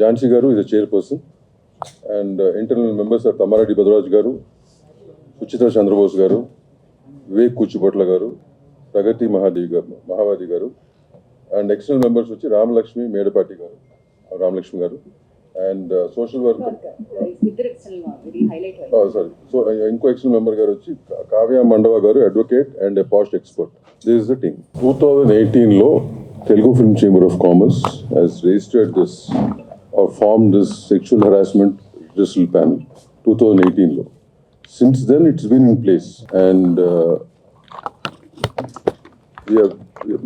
Jansi Garu is the chairperson, and internal members are Tamaradi Badraj Garu, Suchitra Chandrabose Garu, Vivek Kuchipatla Garu, Pragati Mahavadi Garu, and external members which Ram Lakshmi Medapati Garu, Ram Lakshmi Garu, and social worker. So inco external member Garu Kavya Mandava Garu, advocate and a post expert. This is the team. 2018 law, Telugu Film Chamber of Commerce has registered this or formed this sexual harassment redressal panel. 2018 law. Since then, it's been in place, and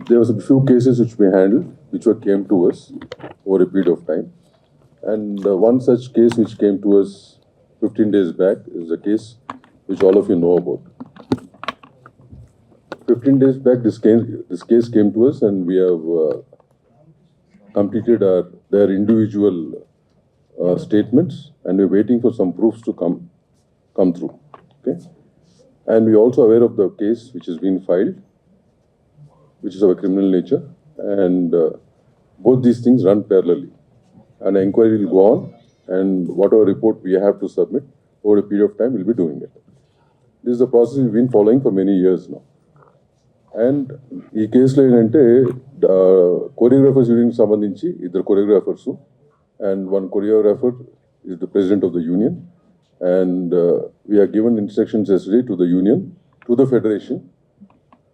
there was a few cases which we handled, which came to us over a period of time. And one such case which came to us 15 days back is a case which all of you know about. 15 days back, this case came to us, and we have completed their individual statements, and we're waiting for some proofs to come through. Okay, and we're also aware of the case which has been filed, which is of a criminal nature, and both these things run parallelly. An inquiry will go on, and whatever report we have to submit over a period of time, we'll be doing it. This is the process we've been following for many years now. And ఈ కేసులో ఏంటంటే choreographers union సంబంధించి ఇద్దరు choreographers and one choreographer is the president of the union, and we are given instructions yesterday to the union, to the federation,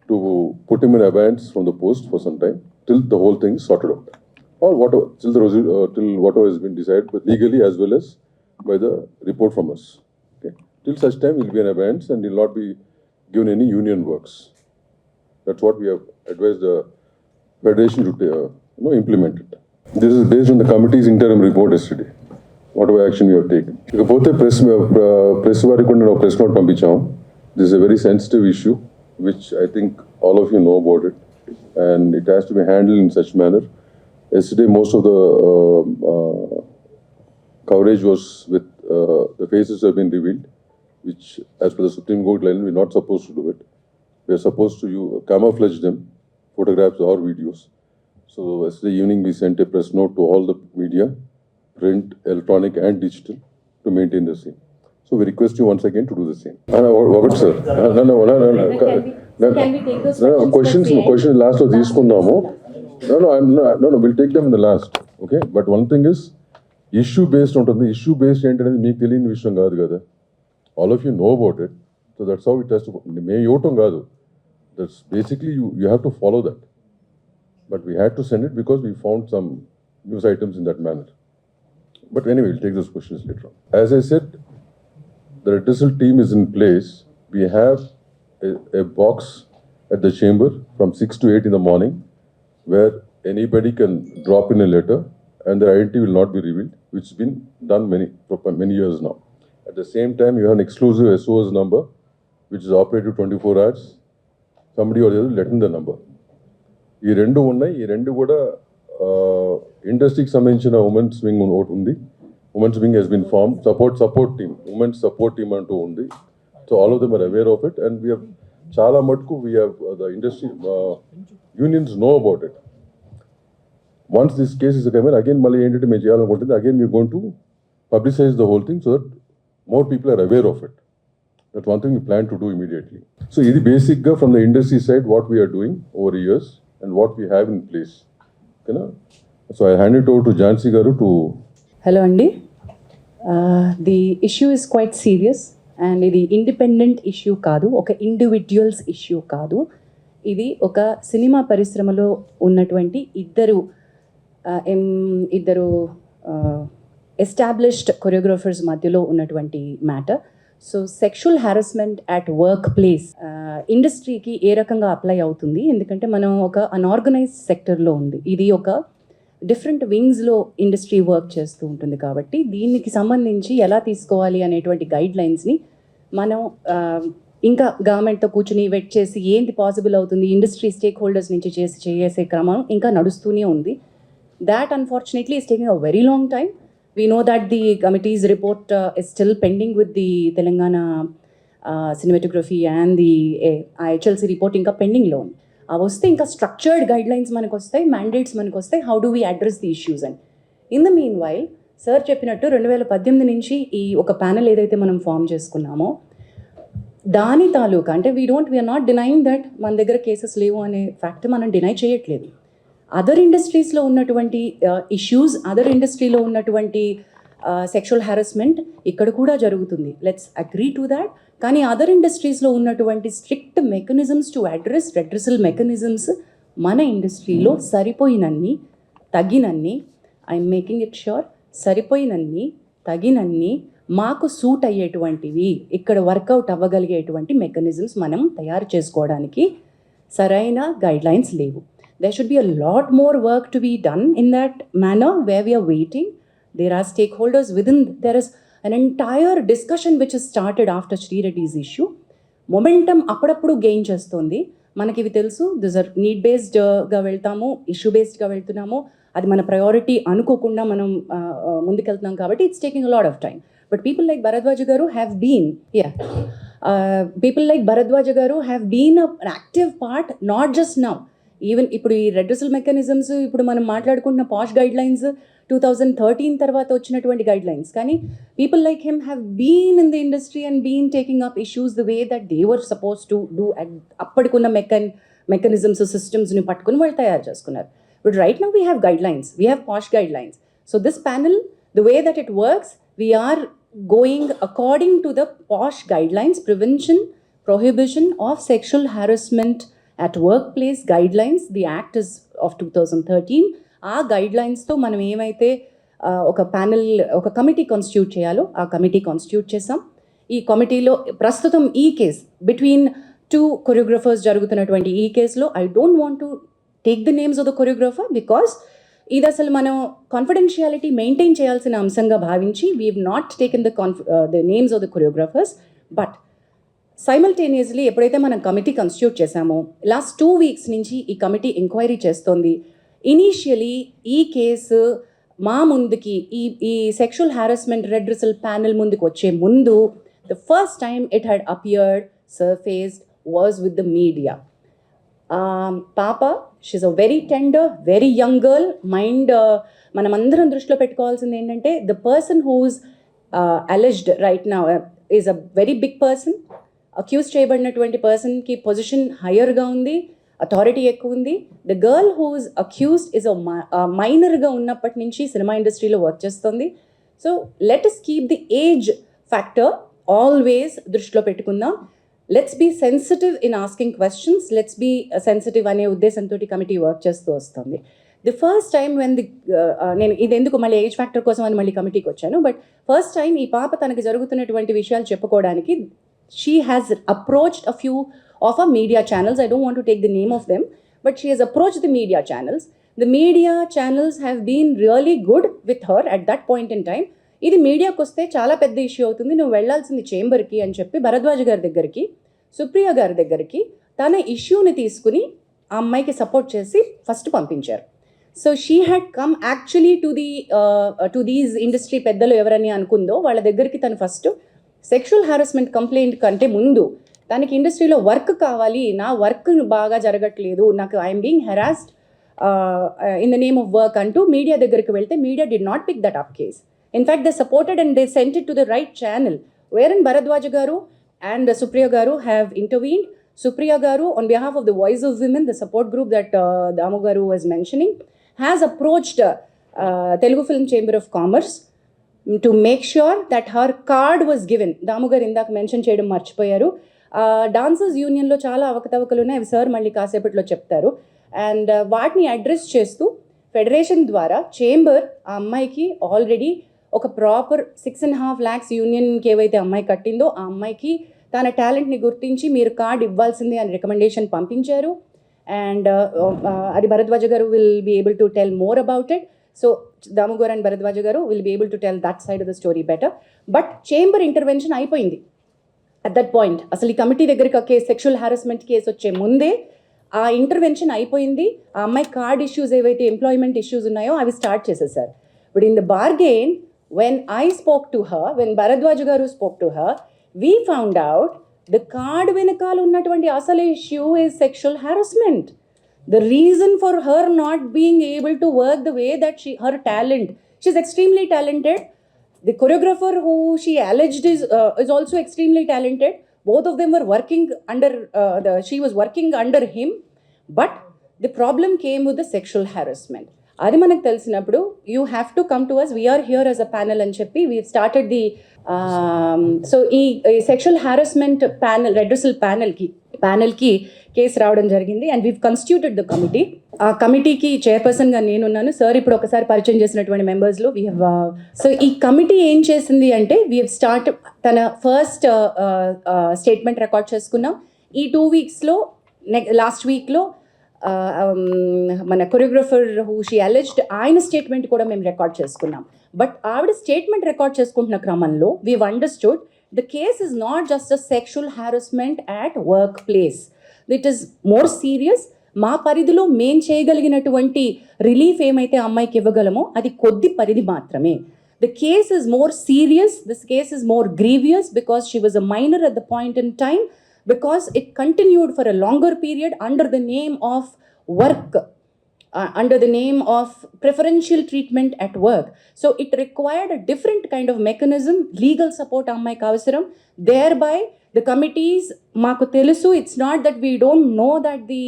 to put him in abeyance from the post for some time till the whole thing is sorted out, or whatever, till whatever has been decided, but legally as well as by the report from us. Okay, till such time he will be in abeyance and will not be given any union works. That's what we have advised the federation to implement it. This is based on the committee's interim report yesterday. Whatever action we have taken. ఇకపోతే press వారికి కూడా నేను press note పంపించాము. This is a very sensitive issue, which I think all of you know about it, and it has to be handled in such manner. Yesterday, most of the coverage was with the faces have been revealed, which, as per the Supreme Court line, we're not supposed to do it. We are supposed to camouflage them, photographs or videos. So yesterday evening we sent a press note to all the media, print, electronic and digital, to maintain the same. So we request you once again to do the same. What, sir? No. Can we take those questions last of these kundamu? No, we'll take them in the last. Okay? But one thing is, issue based ఉంటుంది. Issue based ఏంటనేది మీకు తెలియని విషయం కాదు కదా. All of you know about it. So that's how it has to. మే ఇవ్వటం కాదు. That's basically you have to follow that. But we had to send it because we found some news items in that manner. But anyway, we'll take those questions later on. As I said, the redressal team is in place. We have a box at the chamber from 6 to 8 in the morning where anybody can drop in a letter and their identity will not be revealed, which has been done many years now. At the same time, you have an exclusive SOS number, which is operated 24 hours. Somebody or the other let in the number. ఈ రెండు ఉన్నాయి. ఈ రెండు కూడా ఇండస్ట్రీకి సంబంధించిన women's wing ఒకటి ఉంది. Women's wing has been form, support team, women's support team అంటూ ఉంది. So all of them are aware of it, and we have చాలా మటుకు we have the industry unions know about it. Once this case is coming again, మళ్ళీ ఏంటంటే మేము చేయాలనుకుంటుంది again we going to publicise the whole thing so that more people are aware of it. That's one thing we plan to do immediately. So, this is basic from the industry side, what we are doing over years and what we have in place. Okay, na? So, I hand it over to Jansi Garu to... Hello, Andy. The issue is quite serious, and ఇది independent issue కాదు, ఒక individuals issue కాదు. ఇది ఒక cinema పరిశ్రమలో ఉన్నటువంటి ఇద్దరు established choreographers మధ్యలో ఉన్నటువంటి matter. So sexual harassment at work place ఇండస్ట్రీకి ఏ రకంగా అప్లై అవుతుంది, ఎందుకంటే మనం ఒక అన్ఆర్గనైజ్డ్ సెక్టర్లో ఉంది, ఇది ఒక డిఫరెంట్ వింగ్స్లో ఇండస్ట్రీ వర్క్ చేస్తూ ఉంటుంది. కాబట్టి దీనికి సంబంధించి ఎలా తీసుకోవాలి అనేటువంటి గైడ్ లైన్స్ని మనం ఇంకా గవర్నమెంట్తో కూర్చుని వెయిట్ చేసి ఏంటి పాసిబుల్ అవుతుంది, ఇండస్ట్రీ స్టేక్ హోల్డర్స్ నుంచి చేసే క్రమం ఇంకా నడుస్తూనే ఉంది. That unfortunately is taking a very long time. We know that the committee's report is still pending with the Telangana cinematography and the IHLC report ఇంకా పెండింగ్లో ఉంది. అవి వస్తే ఇంకా స్ట్రక్చర్డ్ గైడ్ లైన్స్ మనకు వస్తాయి, మ్యాండేట్స్ మనకు వస్తాయి, how do we address the issues అని. In the meanwhile sir చెప్పినట్టు 2018 నుంచి ఈ ఒక ప్యానెల్ ఏదైతే మనం ఫామ్ చేసుకున్నామో దాని తాలూకా అంటే వీఆర్ నాట్ డినైయింగ్ దట్ మన దగ్గర కేసెస్ లేవు అనే ఫ్యాక్ట్ మనం డినై చేయట్లేదు. అదర్ ఇండస్ట్రీస్లో ఉన్నటువంటి ఇష్యూస్, అదర్ ఇండస్ట్రీలో ఉన్నటువంటి సెక్షువల్ హ్యారస్మెంట్ ఇక్కడ కూడా జరుగుతుంది. Let's agree to that. కానీ అదర్ ఇండస్ట్రీస్లో ఉన్నటువంటి strict mechanisms to address redressal mechanisms మన ఇండస్ట్రీలో సరిపోయినన్ని, తగినన్ని, ఐఎమ్ మేకింగ్ ఇట్ ష్యూర్, సరిపోయినన్ని, తగినన్ని, మాకు సూట్ అయ్యేటువంటివి, ఇక్కడ వర్కౌట్ అవ్వగలిగేటువంటి మెకానిజమ్స్ మనం తయారు చేసుకోవడానికి సరైన గైడ్లైన్స్ లేవు. There should be a lot more work to be done in that manner where we are waiting. There are stakeholders within, there is an entire discussion which has started after Sri Reddy's issue. Momentum అప్పుడప్పుడు gain చేస్తుంది. మనకి ఇవి తెలుసు, this are need బేస్డ్గా వెళ్తాము, issue బేస్డ్గా వెళ్తున్నాము, అది మన priority అనుకోకుండా మనం ముందుకెళ్తున్నాం కాబట్టి it's taking a lot of time. But people like Bharadwaj garu have been have been an active part, not just now. Even ఇప్పుడు ఈ రెడ్రెసల్ మెకానిజమ్స్, ఇప్పుడు మనం మాట్లాడుకుంటున్న పాష్ గైడ్ లైన్స్ 2013 తర్వాత వచ్చినటువంటి గైడ్ లైన్స్, కానీ people like him have been in the industry and been taking up issues the way that they were suppose to do. అప్పటికున్న mechanisms, సిస్టమ్స్ని పట్టుకుని వాళ్ళు తయారు చేసుకున్నారు. But right now we have guidelines, we have POSH guidelines. So this panel, the way that it works, we are going according to the POSH guidelines, prevention, prohibition of sexual harassment at workplace guidelines. The act is of 2013. ఆ గైడ్లైన్స్తో మనం ఏమైతే ఒక panel, ఒక committee constitute చేయాలో ఆ committee constitute చేసాం. ఈ కమిటీలో ప్రస్తుతం ఈ కేస్ బిట్వీన్ 2 కొరియోగ్రఫర్స్ జరుగుతున్నటువంటి ఈ కేసులో I don't want to take the names of the choreographer because ఇది అసలు మనం కాన్ఫిడెన్షియాలిటీ మెయింటైన్ చేయాల్సిన అంశంగా భావించి we have not taken the names of the choreographers. But simultaneously ఎప్పుడైతే మనం కమిటీ కాన్స్టిట్యూట్ చేశామో లాస్ట్ 2 weeks నుంచి ఈ కమిటీ ఎంక్వైరీ చేస్తోంది. ఇనీషియలీ ఈ కేసు మా ముందుకి ఈ సెక్షువల్ హ్యారస్మెంట్ రెడ్రెసల్ ప్యానెల్ ముందుకు వచ్చే ముందు the first time it had appeared, surfaced was with the media. పాప, she is a very tender, very young girl. Mind మనమందరం దృష్టిలో పెట్టుకోవాల్సింది ఏంటంటే the person who's alleged right now is a very big person. Accuse చేయబడినటువంటి పర్సన్కి position హయ్యర్గా ఉంది, authority ఎక్కువ ఉంది. The girl who's accused is మైనర్గా ఉన్నప్పటి నుంచి సినిమా ఇండస్ట్రీలో వర్క్ చేస్తుంది. So let us keep the age factor always దృష్టిలో పెట్టుకుందాం. Let's be sensitive in asking questions, let's be sensitive అనే ఉద్దేశంతో కమిటీ వర్క్ చేస్తూ వస్తుంది. ది ఫస్ట్ టైం వెన్ నేను ఇది ఎందుకు మళ్ళీ ఏజ్ ఫ్యాక్టర్ కోసం అని మళ్ళీ కమిటీకి వచ్చాను, బట్ ఫస్ట్ టైం ఈ పాప తనకు జరుగుతున్నటువంటి విషయాలు చెప్పుకోవడానికి she has approached a few of our media channels. I don't want to take the name of them, but she has approached the media channels. The media channels have been really good with her at that point in time. ఇది మీడియాకి వస్తే చాలా పెద్ద issue అవుతుంది, నువ్వు వెళ్లాల్సింది చేంబర్కి అని చెప్పి భరద్వాజ్ గారి దగ్గరికి, సుప్రియ గారి దగ్గరికి తన ఇష్యూని తీసుకుని ఆ అమ్మాయికి సపోర్ట్ చేసి ఫస్ట్ పంపించారు. So she had come actually to these industry పెద్దలు ఎవరని అనుకుందో వాళ్ళ దగ్గరికి తను ఫస్ట్ సెక్షువల్ హ్యారస్మెంట్ కంప్లైంట్ కంటే ముందు తనకి ఇండస్ట్రీలో వర్క్ కావాలి, నా వర్క్ బాగా జరగట్లేదు, నాకు I'm being harassed in the name of work అంటూ మీడియా దగ్గరికి వెళ్తే media did not pick that up case. In fact they supported and they sent it to the right channel where in Bharadwaj garu and Supriya garu have intervened. Supriya Garu, on behalf of the Voice of Women, the support group that Damu Garu was mentioning, has approached Telugu Film Chamber of Commerce to make sure that her card was given. Damu Garu indak mention cheyadam marchipoyaru. Dancers Union lo chaala avakatavakalu unnai, avi sir malli kaasepatlo cheptaru. And వాటిని address చేస్తూ federation ద్వారా chamber ఆ అమ్మాయికి already ఒక proper 6.5 lakhs యూనియన్కి ఏవైతే అమ్మాయి కట్టిందో ఆ అమ్మాయికి తన టాలెంట్ని గుర్తించి మీరు కార్డ్ ఇవ్వాల్సిందే అని రికమెండేషన్ పంపించారు. అండ్ అది Bharadwaja garu will be able to tell more about it. So Damu garu and Bharadwaja garu will be able to tell that side of the story better. But chamber intervention అయిపోయింది అట్ దట్ పాయింట్. అసలు ఈ కమిటీ దగ్గరికి sexual harassment case వచ్చే ముందే ఆ intervention అయిపోయింది. ఆ అమ్మాయి కార్డ్ ఇష్యూస్ ఏవైతే ఎంప్లాయ్మెంట్ ఇష్యూస్ ఉన్నాయో అవి స్టార్ట్ చేసేసారు. But in the bargain when I spoke to her, when Bharadwaj garu spoke to her, we found out the card వెనకాల ఉన్నటువంటి అసలు issue is sexual harassment. The reason for her not being able to work the way that her talent, She's extremely talented. The choreographer who she alleged is also extremely talented. Both of them were working under, she was working under him. But the problem came with the sexual harassment. అది మనకు తెలిసినప్పుడు you have to come to us, we're here as a panel అని చెప్పి we started the so ఈ sexual harassment panel redressal ప్యానల్కి case రావడం జరిగింది. And we've constituted the committee. ఆ కమిటీకి చైర్పర్సన్గా నేనున్నాను. సార్ ఇప్పుడు ఒకసారి పరిచయం చేసినటువంటి మెంబర్స్లో వీ హ్యావ్ సో ఈ కమిటీ ఏం చేసింది అంటే వీ హ్యావ్ స్టార్ట్ తన ఫస్ట్ స్టేట్మెంట్ రికార్డ్ చేసుకున్నాం. ఈ 2 weeksలో లాస్ట్ వీక్లో మన కొరియోగ్రఫర్ హూ షీ అలెజ్డ్ ఆయన స్టేట్మెంట్ కూడా మేము రికార్డ్ చేసుకున్నాం. బట్ ఆవిడ స్టేట్మెంట్ రికార్డ్ చేసుకుంటున్న క్రమంలో we've understood the case is not just a sexual harassment at work place. It is more serious. మా పరిధిలో మేం చేయగలిగినటువంటి రిలీఫ్ ఏమైతే అమ్మాయికి ఇవ్వగలమో అది కొద్ది పరిధి మాత్రమే. The case is more serious. This case is more grievous because she was a minor at the point in time, because it continued for a longer period under the name of work, under the name of preferential treatment at work. So it required a different kind of mechanism, legal support ammayiki avasaram. Thereby the committees maaku telusu, it's not that we don't know that the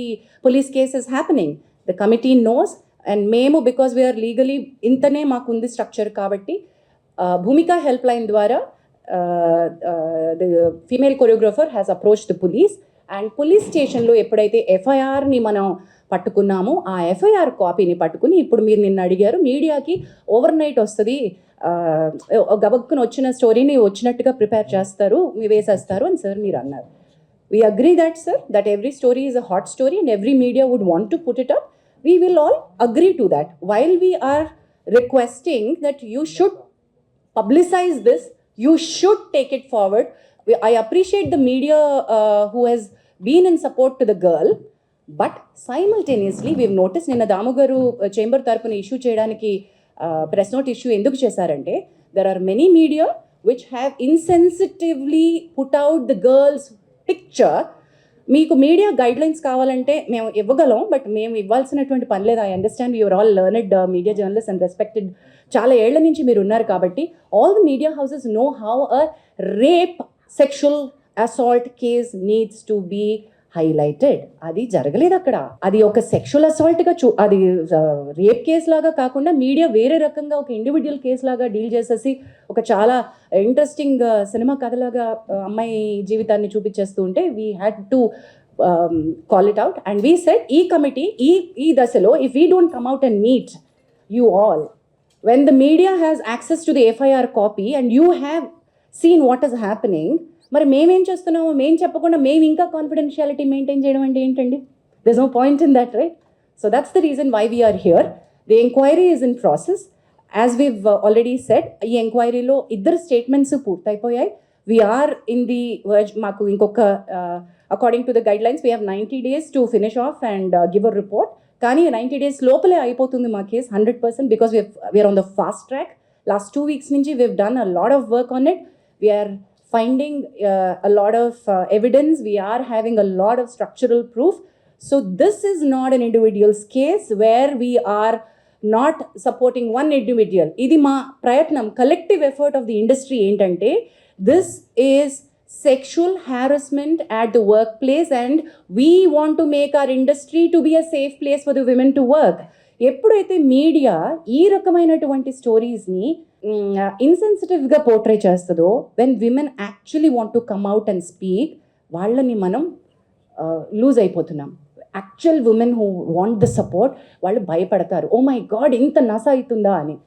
police case is happening. The committee knows, and memo because we are legally intane maaku undi structure kabatti Bhumika helpline ద్వారా the female choreographer has approached the police, and police స్టేషన్లో ఎప్పుడైతే ఎఫ్ఐఆర్ని మనం పట్టుకున్నామో ఆ FIR కాపీని పట్టుకుని ఇప్పుడు మీరు నిన్న అడిగారు మీడియాకి ఓవర్ నైట్ వస్తుంది, గబక్కున వచ్చిన స్టోరీని వచ్చినట్టుగా ప్రిపేర్ చేస్తారు, వేసేస్తారు అని సార్ మీరు అన్నారు. We agree that, sir, that every story is a hot story and every media would want to put it up. We will all agree to that. While we are requesting that you should publicize this, you should take it forward. I appreciate the media who has been in support to the girl, but simultaneously we've noticed నిన్న దాము గారు chamber తరపున issue చేయడానికి press note issue ఎందుకు చేశారంటే there are many media which have insensitively put out the girl's picture. మీకు media guidelines కావాలంటే మేము ఇవ్వగలం, బట్ మేము ఇవ్వాల్సినటువంటి పని లేదు. I understand you're all learned media journalist and respected, చాలా ఏళ్ల నుంచి మీరు ఉన్నారు కాబట్టి all the media houses know how a rape sexual assault case needs to be highlighted. అది జరగలేదు అక్కడ. అది ఒక సెక్షువల్ అసాల్ట్గా అది రేప్ కేసు లాగా కాకుండా మీడియా వేరే రకంగా ఒక ఇండివిజువల్ కేసు లాగా డీల్ చేసేసి ఒక చాలా ఇంట్రెస్టింగ్ సినిమా కథలాగా అమ్మాయి జీవితాన్ని చూపించేస్తూ ఉంటే we had to call it out. And we said ఈ కమిటీ ఈ దశలో if we don't come out and meet you all, when the media has access to the FIR copy and you have seen what is happening, మరి మేమేం చేస్తున్నామో మేము చెప్పకుండా మేము ఇంకా కాన్ఫిడెన్షియాలిటీ మెయింటైన్ చేయడం అంటే ఏంటండి? there's no point in that, right? So that's the reason why we are here. The inquiry is in process. As we've already said, ఈ ఎంక్వైరీలో ఇద్దరు statements పూర్తయిపోయాయి. we are in the verge, మాకు ఇంకొక according to the guidelines we have 90 days to finish off and give a report. కానీ 90 days లోపలే అయిపోతుంది మా case 100%, because we are on the fast track. Last 2 weeks నుంచి we've done a lot of work on it. We are finding a lot of evidence. We are having a lot of structural proof. So this is not an individual's case where we are not supporting one individual. Idi ma prayatnam, collective effort of the industry ఏంటంటే this is sexual harassment at the workplace and we want to make our industry to be a safe place for the women to work. ఎప్పుడైతే media ఈ రకమైనటువంటి స్టోరీస్ని ఇన్సెన్సిటివ్గా portray చేస్తుందో, when women actually want to come out and speak, వాళ్ళని మనం loose అయిపోతున్నాం. Actual women who want the support వాళ్ళు భయపడతారు, oh my God ఇంత నస అవుతుందా అని.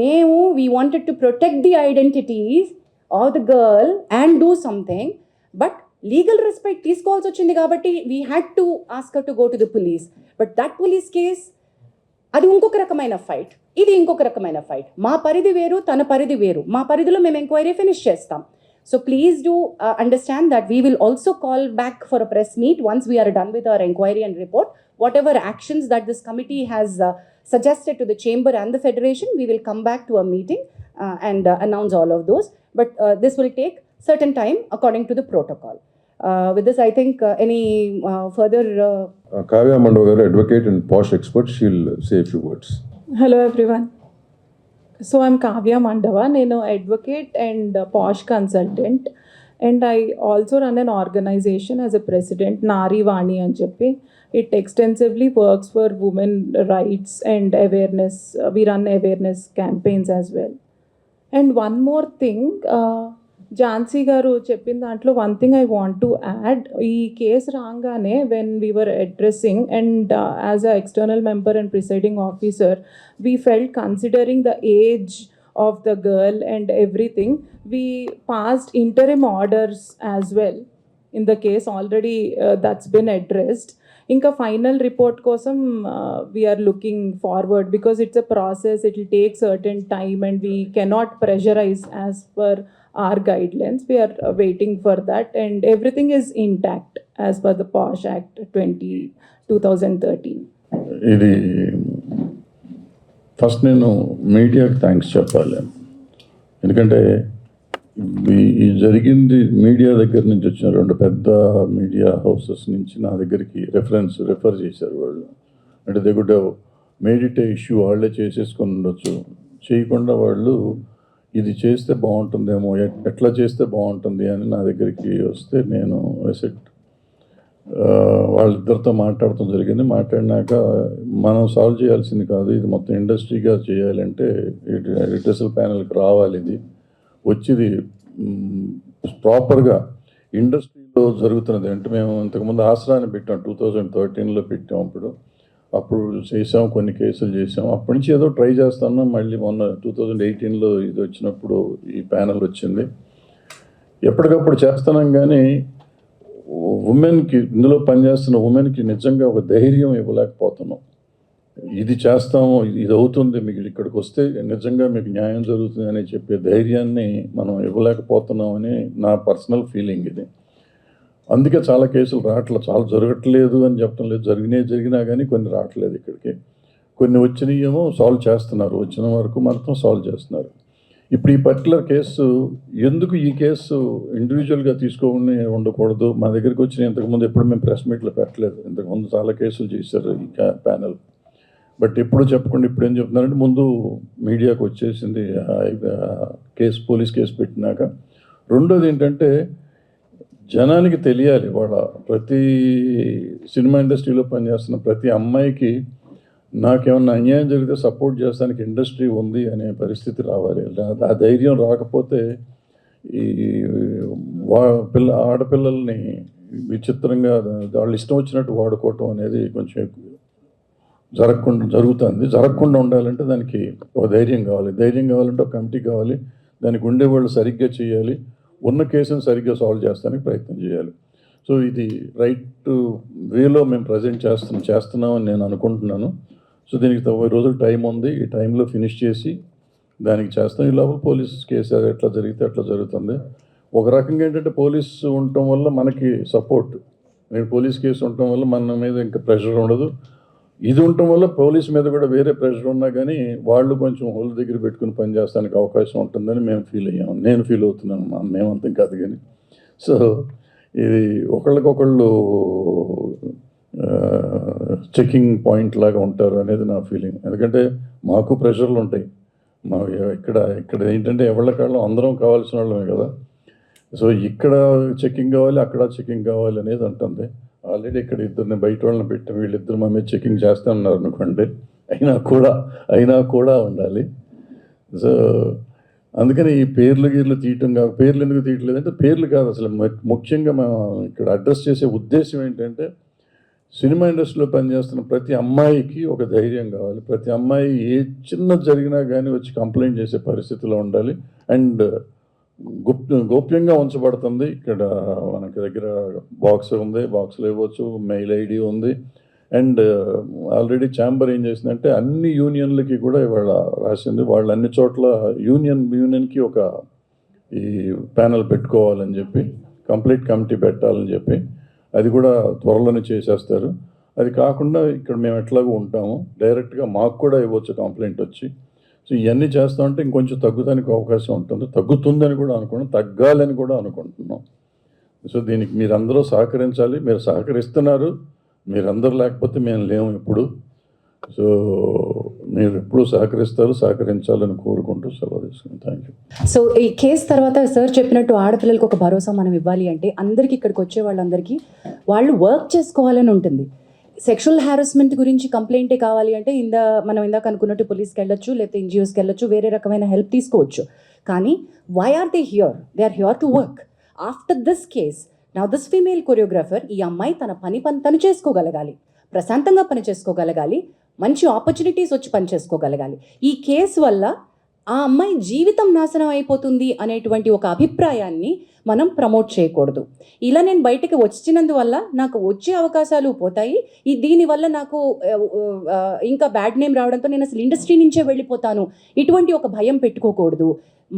మేము we wanted to protect the identities of the girl and do something, but legal respect తీసుకోవాల్సి వచ్చింది కాబట్టి we had to ask her to go to the police. But that police case అది ఇంకొక రకమైన ఫైట్, ఇది ఇంకొక రకమైన ఫైట్. మా పరిధి వేరు, తన పరిధి వేరు. మా పరిధిలో మేము ఎంక్వైరీ ఫినిష్ చేస్తాం. So please do understand that we will also call back for a press meet once we're done with our enquiry and report. Whatever actions that this committee has suggested to the chamber and the federation, we will come back to a meeting and announce all of those. But this will take certain time according to the protocol. With this, I think any further... Kavya Mandavagar, advocate and posh expert, she'll say a few words. Hello everyone. So I'm Kavya Mandava. నేను advocate and posh consultant, and I also run an organization as a president, Nari Vani అని చెప్పి. It extensively works for women rights and awareness. We run awareness campaigns as well. And one more thing, Jhansi గారు చెప్పిన దాంట్లో one thing I want to add. ఈ case రాగానే when we were addressing and as a external member and presiding officer, we felt considering the age of the girl and everything, we passed interim orders as well in the case. Already that's been addressed. Inka final report kosam we are looking forward, because it's a process, it will take certain time and we cannot pressurize as per our guidelines. We are waiting for that, and everything is intact as per the POSH Act 2013. ఇది first నేను మీడియాకి thanks చెప్పాలి. ఎందుకంటే ఈ జరిగింది media దగ్గర నుంచి వచ్చిన 2 పెద్ద మీడియా హౌసెస్ నుంచి నా దగ్గరికి రెఫర్ చేశారు వాళ్ళు. అంటే దే గుడ్ మేడ్ ఇష్యూ వాళ్ళే చేసేసుకొని ఉండొచ్చు, చేయకుండా వాళ్ళు ఇది చేస్తే బాగుంటుందేమో, ఎట్లా చేస్తే బాగుంటుంది అని నా దగ్గరికి వస్తే నేను వాళ్ళిద్దరితో మాట్లాడటం జరిగింది. మాట్లాడినాక మనం సాల్వ్ చేయాల్సింది కాదు, ఇది మొత్తం ఇండస్ట్రీగా చేయాలంటే రిటర్సల్ ప్యానల్కి రావాలి. ఇది వచ్చింది ప్రాపర్గా ఇండస్ట్రీలో జరుగుతున్నది. అంటే మేము ఇంతకుముందు ఆసరాన్ని పెట్టాం, 2013లో పెట్టాం. అప్పుడు చేసాం, కొన్ని కేసులు చేసాం. అప్పటి నుంచి ఏదో ట్రై చేస్తున్నాం. మళ్ళీ మొన్న 2018లో ఇది వచ్చినప్పుడు ఈ ప్యానల్ వచ్చింది. ఎప్పటికప్పుడు చేస్తున్నాం, కానీ ఉమెన్కి, ఇందులో పనిచేస్తున్న ఉమెన్కి నిజంగా ఒక ధైర్యం ఇవ్వలేకపోతున్నాం. ఇది చేస్తాము, ఇది అవుతుంది, మీకు ఇక్కడికి వస్తే నిజంగా మీకు న్యాయం జరుగుతుంది అని చెప్పే ధైర్యాన్ని మనం ఇవ్వలేకపోతున్నామని నా పర్సనల్ ఫీలింగ్ ఇది. అందుకే చాలా కేసులు చాలా జరగట్లేదు అని చెప్పడం లేదు, జరిగినా కానీ కొన్ని రావట్లేదు ఇక్కడికి. కొన్ని వచ్చినాయేమో సాల్వ్ చేస్తున్నారు, వచ్చిన వరకు మాత్రం సాల్వ్ చేస్తున్నారు. ఇప్పుడు ఈ పర్టికులర్ కేసు ఎందుకు, ఈ కేసు ఇండివిజువల్గా తీసుకోకుండా ఉండకూడదు. మా దగ్గరికి వచ్చిన ఇంతకుముందు ఎప్పుడు మేము ప్రెస్ మీట్లో పెట్టలేదు. ఇంతకుముందు చాలా కేసులు చేశారు ఈ ప్యానల్. బట్ ఎప్పుడు చెప్పకుండా ఇప్పుడు ఏం చెప్తున్నారంటే, ముందు మీడియాకు వచ్చేసింది కేసు, పోలీస్ కేసు పెట్టినాక. రెండోది ఏంటంటే, జనానికి తెలియాలి, వాళ్ళ ప్రతి సినిమా ఇండస్ట్రీలో పనిచేస్తున్న ప్రతి అమ్మాయికి నాకేమన్నా అన్యాయం జరిగితే సపోర్ట్ చేస్తానికి ఇండస్ట్రీ ఉంది అనే పరిస్థితి రావాలి. ఆ ధైర్యం రాకపోతే ఈ ఆడపిల్లల్ని విచిత్రంగా వాళ్ళు ఇష్టం వచ్చినట్టు వాడుకోవటం అనేది కొంచెం జరగకుండా ఉండాలంటే దానికి ఒక ధైర్యం కావాలంటే ఒక కమిటీ కావాలి, దానికి ఉండేవాళ్ళు సరిగ్గా చేయాలి, ఉన్న కేసును సరిగ్గా సాల్వ్ చేస్తానికి ప్రయత్నం చేయాలి. సో ఇది రైట్ వేలో మేము ప్రజెంట్ చేస్తున్నామని నేను అనుకుంటున్నాను. సో దీనికి 90 రోజులు టైం ఉంది. ఈ టైంలో ఫినిష్ చేసి దానికి చేస్తాం. ఈ లోపల పోలీస్ కేసు ఎట్లా జరిగితే అట్లా జరుగుతుంది. ఒక రకంగా ఏంటంటే, పోలీసు ఉండటం వల్ల మనకి సపోర్ట్, నేను పోలీస్ కేసు ఉండటం వల్ల మన మీద ఇంకా ప్రెషర్ ఉండదు. ఇది ఉండటం వల్ల పోలీస్ మీద కూడా వేరే ప్రెషర్ ఉన్నా కానీ వాళ్ళు కొంచెం హోల్ దగ్గర పెట్టుకుని పనిచేస్తానికి అవకాశం ఉంటుందని మేము ఫీల్ అయ్యాము. నేను ఫీల్ అవుతున్నాను, మేమంతం కాదు కానీ. సో ఇది ఒకళ్ళకొకళ్ళు చెకింగ్ పాయింట్ లాగా ఉంటారు అనేది నా ఫీలింగ్. ఎందుకంటే మాకు ప్రెషర్లు ఉంటాయి. మా ఇక్కడ ఏంటంటే ఎవళ్ళకాళ్ళం అందరం కావాల్సిన వాళ్ళమే కదా. సో ఇక్కడ చెకింగ్ కావాలి, అక్కడ చెకింగ్ కావాలి అనేది ఉంటుంది. ఆల్రెడీ ఇక్కడ ఇద్దరిని బయట వాళ్ళని పెట్టి వీళ్ళిద్దరు మా మీద చెకింగ్ చేస్తున్నారు అనుకోండి, అయినా కూడా ఉండాలి. సో అందుకని ఈ పేర్లు తీయటం కాదు. పేర్లు ఎందుకు తీయట్లేదంటే, పేర్లు కాదు అసలు. ముఖ్యంగా మేము ఇక్కడ అడ్రస్ చేసే ఉద్దేశం ఏంటంటే, సినిమా ఇండస్ట్రీలో పనిచేస్తున్న ప్రతి అమ్మాయికి ఒక ధైర్యం కావాలి. ప్రతి అమ్మాయి ఏ చిన్నది జరిగినా కానీ వచ్చి కంప్లైంట్ చేసే పరిస్థితిలో ఉండాలి. అండ్ గోప్యంగా ఉంచబడుతుంది. ఇక్కడ మనకి దగ్గర బాక్స్ ఉంది, బాక్స్లో ఇవ్వచ్చు, మెయిల్ ఐడి ఉంది. అండ్ ఆల్రెడీ ఏం చేసిందంటే, అన్ని యూనియన్లకి కూడా ఇవాళ రాసింది, వాళ్ళు అన్ని చోట్ల యూనియన్కి ఒక ఈ ప్యానల్ పెట్టుకోవాలని చెప్పి, కంప్లీట్ కమిటీ పెట్టాలని చెప్పి, అది కూడా త్వరలోనే చేసేస్తారు. అది కాకుండా ఇక్కడ మేము ఎట్లాగో ఉంటాము, డైరెక్ట్గా మాకు కూడా ఇవ్వచ్చు కంప్లైంట్ వచ్చి. సో ఇవన్నీ చేస్తామంటే ఇంకొంచెం తగ్గుతానికి అవకాశం ఉంటుంది. తగ్గుతుందని కూడా అనుకున్నాం, తగ్గాలని కూడా అనుకుంటున్నాం. సో దీనికి మీరందరూ సహకరించాలి. మీరు సహకరిస్తున్నారు, మీరందరూ లేకపోతే మేము లేము ఇప్పుడు. సో మీరు ఎప్పుడూ సహకరించాలని కోరుకుంటూ సెలవు తీసుకున్నాను. Thank you. సో ఈ కేసు తర్వాత సార్ చెప్పినట్టు ఆడపిల్లలకు ఒక భరోసా మనం ఇవ్వాలి అంటే అందరికీ ఇక్కడికి వచ్చే వాళ్ళందరికీ వాళ్ళు వర్క్ చేసుకోవాలని ఉంటుంది. సెక్షువల్ హారాస్మెంట్ గురించి కంప్లైంటే కావాలి అంటే మనం ఇందాక అనుకున్నట్టు పోలీస్కి వెళ్ళొచ్చు, లేకపోతే ఎన్జిఓస్కి వెళ్ళొచ్చు, వేరే రకమైన హెల్ప్ తీసుకోవచ్చు. కానీ why are they here? They are here to work. After this case now this female choreographer, ఈ అమ్మాయి తన పని తను చేసుకోగలగాలి, ప్రశాంతంగా పని చేసుకోగలగాలి, మంచి ఆపర్చునిటీస్ వచ్చి పని చేసుకోగలగాలి. ఈ కేసు వల్ల ఆ అమ్మాయి జీవితం నాశనం అయిపోతుంది అనేటువంటి ఒక అభిప్రాయాన్ని మనం ప్రమోట్ చేయకూడదు. ఇలా నేను బయటకు వచ్చినందువల్ల నాకు వచ్చే అవకాశాలు పోతాయి, దీనివల్ల నాకు ఇంకా బ్యాడ్ నేమ్ రావడంతో నేను అసలు ఇండస్ట్రీ నుంచే వెళ్ళిపోతాను, ఇటువంటి ఒక భయం పెట్టుకోకూడదు.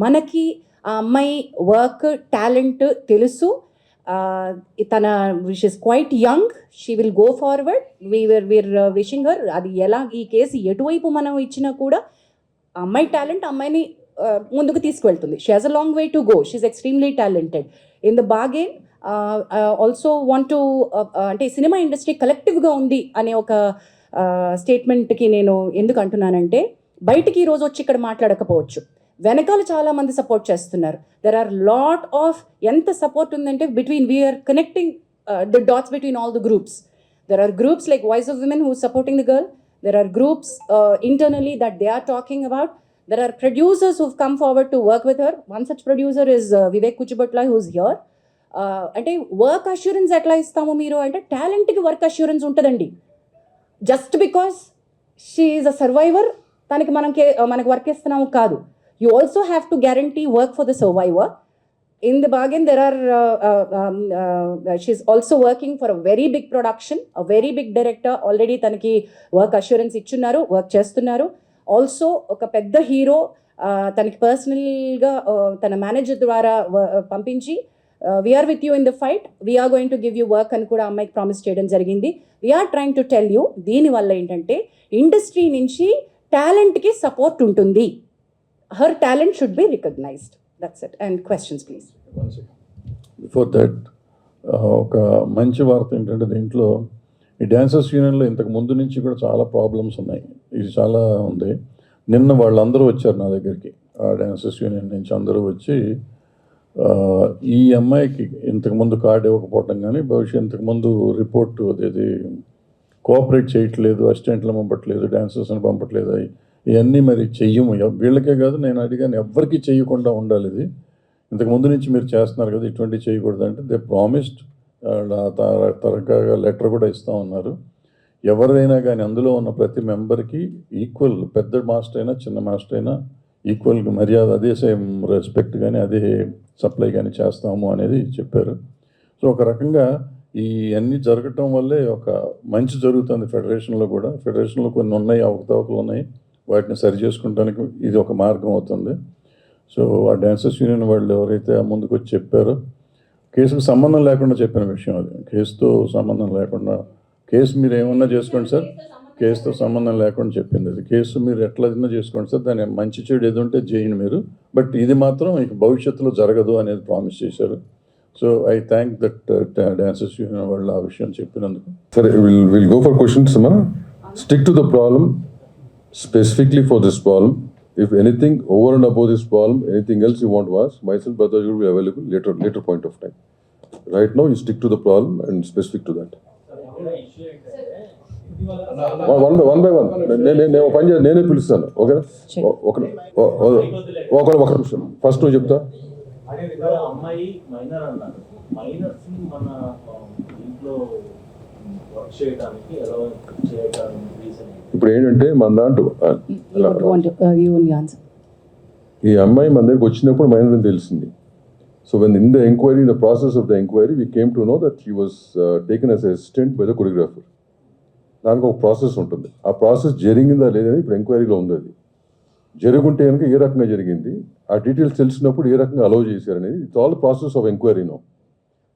మనకి ఆ అమ్మాయి వర్క్ టాలెంట్ తెలుసు, తన wish is quite young, she will go forward, we're wishing her. అది ఎలా ఈ కేసు ఎటువైపు మనం ఇచ్చినా కూడా అమ్మాయి టాలెంట్ అమ్మాయిని ముందుకు తీసుకువెళ్తుంది. She has a long way to go, she is extremely talented. In the bargain also want to అంటే సినిమా ఇండస్ట్రీ కలెక్టివ్గా ఉంది అనే ఒక స్టేట్మెంట్కి నేను ఎందుకు అంటున్నానంటే, బయటికి ఈరోజు వచ్చి ఇక్కడ మాట్లాడకపోవచ్చు, వెనకాల చాలామంది సపోర్ట్ చేస్తున్నారు. దెర్ ఆర్ లాట్ ఆఫ్ ఎంత సపోర్ట్ ఉందంటే we're connecting the dots between all the groups. There are groups like Voice of Women who is supporting the girl. There are groups internally that they are talking about. There are producers who've come forward to work with her. One such producer is Vivek Kuchibutla, who's here. అంటే work assurance ఎట్లా ఇస్తాము మీరు అంటే, టాలెంట్కి work assurance ఉంటుందండి. Just because she is a survivor తనకి మనకు work ఇస్తున్నాము కాదు. You also have to guarantee work for the survivor. In the bargain, there are, she's also working for a very big production, a very big director. Already tanaki work assurance ichunnaru, work chestunnaru. Also, oka pedda hero, tanaki personal ga, tana manager dwara pampinchi, we are with you in the fight. We are going to give you work అని కూడా అమ్మాయికి promise చేయడం జరిగింది. We are trying to tell you, దీనివల్ల ఏంటంటే industry నుంచి టాలెంట్కి support ఉంటుంది. Her talent should be recognized. That's it. And questions, please. Before that ఒక మంచి వార్త ఏంటంటే, దీంట్లో ఈ డ్యాన్సర్స్ యూనియన్లో ఇంతకు ముందు నుంచి కూడా చాలా ప్రాబ్లమ్స్ ఉన్నాయి. ఇది చాలా ఉంది. నిన్న వాళ్ళందరూ వచ్చారు నా దగ్గరికి, ఆ డ్యాన్సర్స్ యూనియన్ నుంచి అందరూ వచ్చి ఈ అమ్మాయికి ఇంతకుముందు కార్డు ఇవ్వకపోవటం కానీ, భవిష్యత్ ఇంతకుముందు రిపోర్టు అదేది కోఆపరేట్ చేయట్లేదు, అసిస్టెంట్లు పంపట్లేదు, డాన్సర్స్ని పంపట్లేదు, ఇవన్నీ మరి చెయ్యము. వీళ్ళకే కాదు, నేను అడిగాను ఎవరికి చేయకుండా ఉండాలి. ఇది ఇంతకుముందు నుంచి మీరు చేస్తున్నారు కదా, ఇటువంటి చేయకూడదు అంటే దే ప్రామిస్డ్. తరగా లెటర్ కూడా ఇస్తూ ఉన్నారు. ఎవరైనా కానీ అందులో ఉన్న ప్రతి మెంబర్కి ఈక్వల్, పెద్ద మాస్టర్ అయినా చిన్న మాస్టర్ అయినా ఈక్వల్గా మర్యాద, అదే సేమ్ రెస్పెక్ట్ కానీ అదే సప్లై కానీ చేస్తాము అనేది చెప్పారు. సో ఒక రకంగా ఈ అన్నీ జరగటం వల్లే ఒక మంచి జరుగుతుంది ఫెడరేషన్లో కూడా. ఫెడరేషన్లో కొన్ని ఉన్నాయి, అవకతవకలు ఉన్నాయి, వాటిని సరి చేసుకుంటానికి ఇది ఒక మార్గం అవుతుంది. సో ఆ డాన్సర్స్ యూనియన్ వాళ్ళు ఎవరైతే ముందుకు వచ్చి చెప్పారో, కేసుకు సంబంధం లేకుండా చెప్పిన విషయం అది, కేసుతో సంబంధం లేకుండా, కేసు మీరు ఏమన్నా చేసుకోండి సార్, కేసుతో సంబంధం లేకుండా చెప్పింది అది. కేసు మీరు ఎట్లయినా చేసుకోండి సార్, దాని మంచి చెడు ఏది ఉంటే చేయండి మీరు, బట్ ఇది మాత్రం ఇక భవిష్యత్తులో జరగదు అనేది ప్రామిస్ చేశారు. So I thank that dancers union వాళ్ళు ఆ విషయం చెప్పినందుకు. సరే, విల్ గో ఫర్ క్వశ్చన్స్ అమ్మా. Stick to the problem, specifically for this problem. If anything over and above this problem, anything else you want to ask, myself, Bhadraj will be available later point of time. Right now, you stick to the problem and specific to that. One by one. నేనే పిలుస్తాను, ఓకేనా? ఒక నిమిషం, first నువ్వు చెప్తా. అమ్మాయి minor అన్నారు, miners మన ఇంట్లో వర్క్ చేయడానికి ఎలా చేయడానికి రీజన్ ఇప్పుడు ఏంటంటే మన దాంట్లో ఈ అమ్మాయి మన దగ్గరికి వచ్చినప్పుడు మైనర్ అని తెలిసింది. So when in the enquiry, in the process of the enquiry, we came to know that he was taken as assistant by the choreographer. దానికి ఒక ప్రాసెస్ ఉంటుంది. ఆ ప్రాసెస్ జరిగిందా లేదని ఇప్పుడు ఎంక్వైరీలో ఉంది. అది జరుగుంటే కనుక ఏ రకంగా జరిగింది, ఆ డీటెయిల్స్ తెలిసినప్పుడు ఏ రకంగా అలౌ చేశారనేది, it's all process of enquiry no.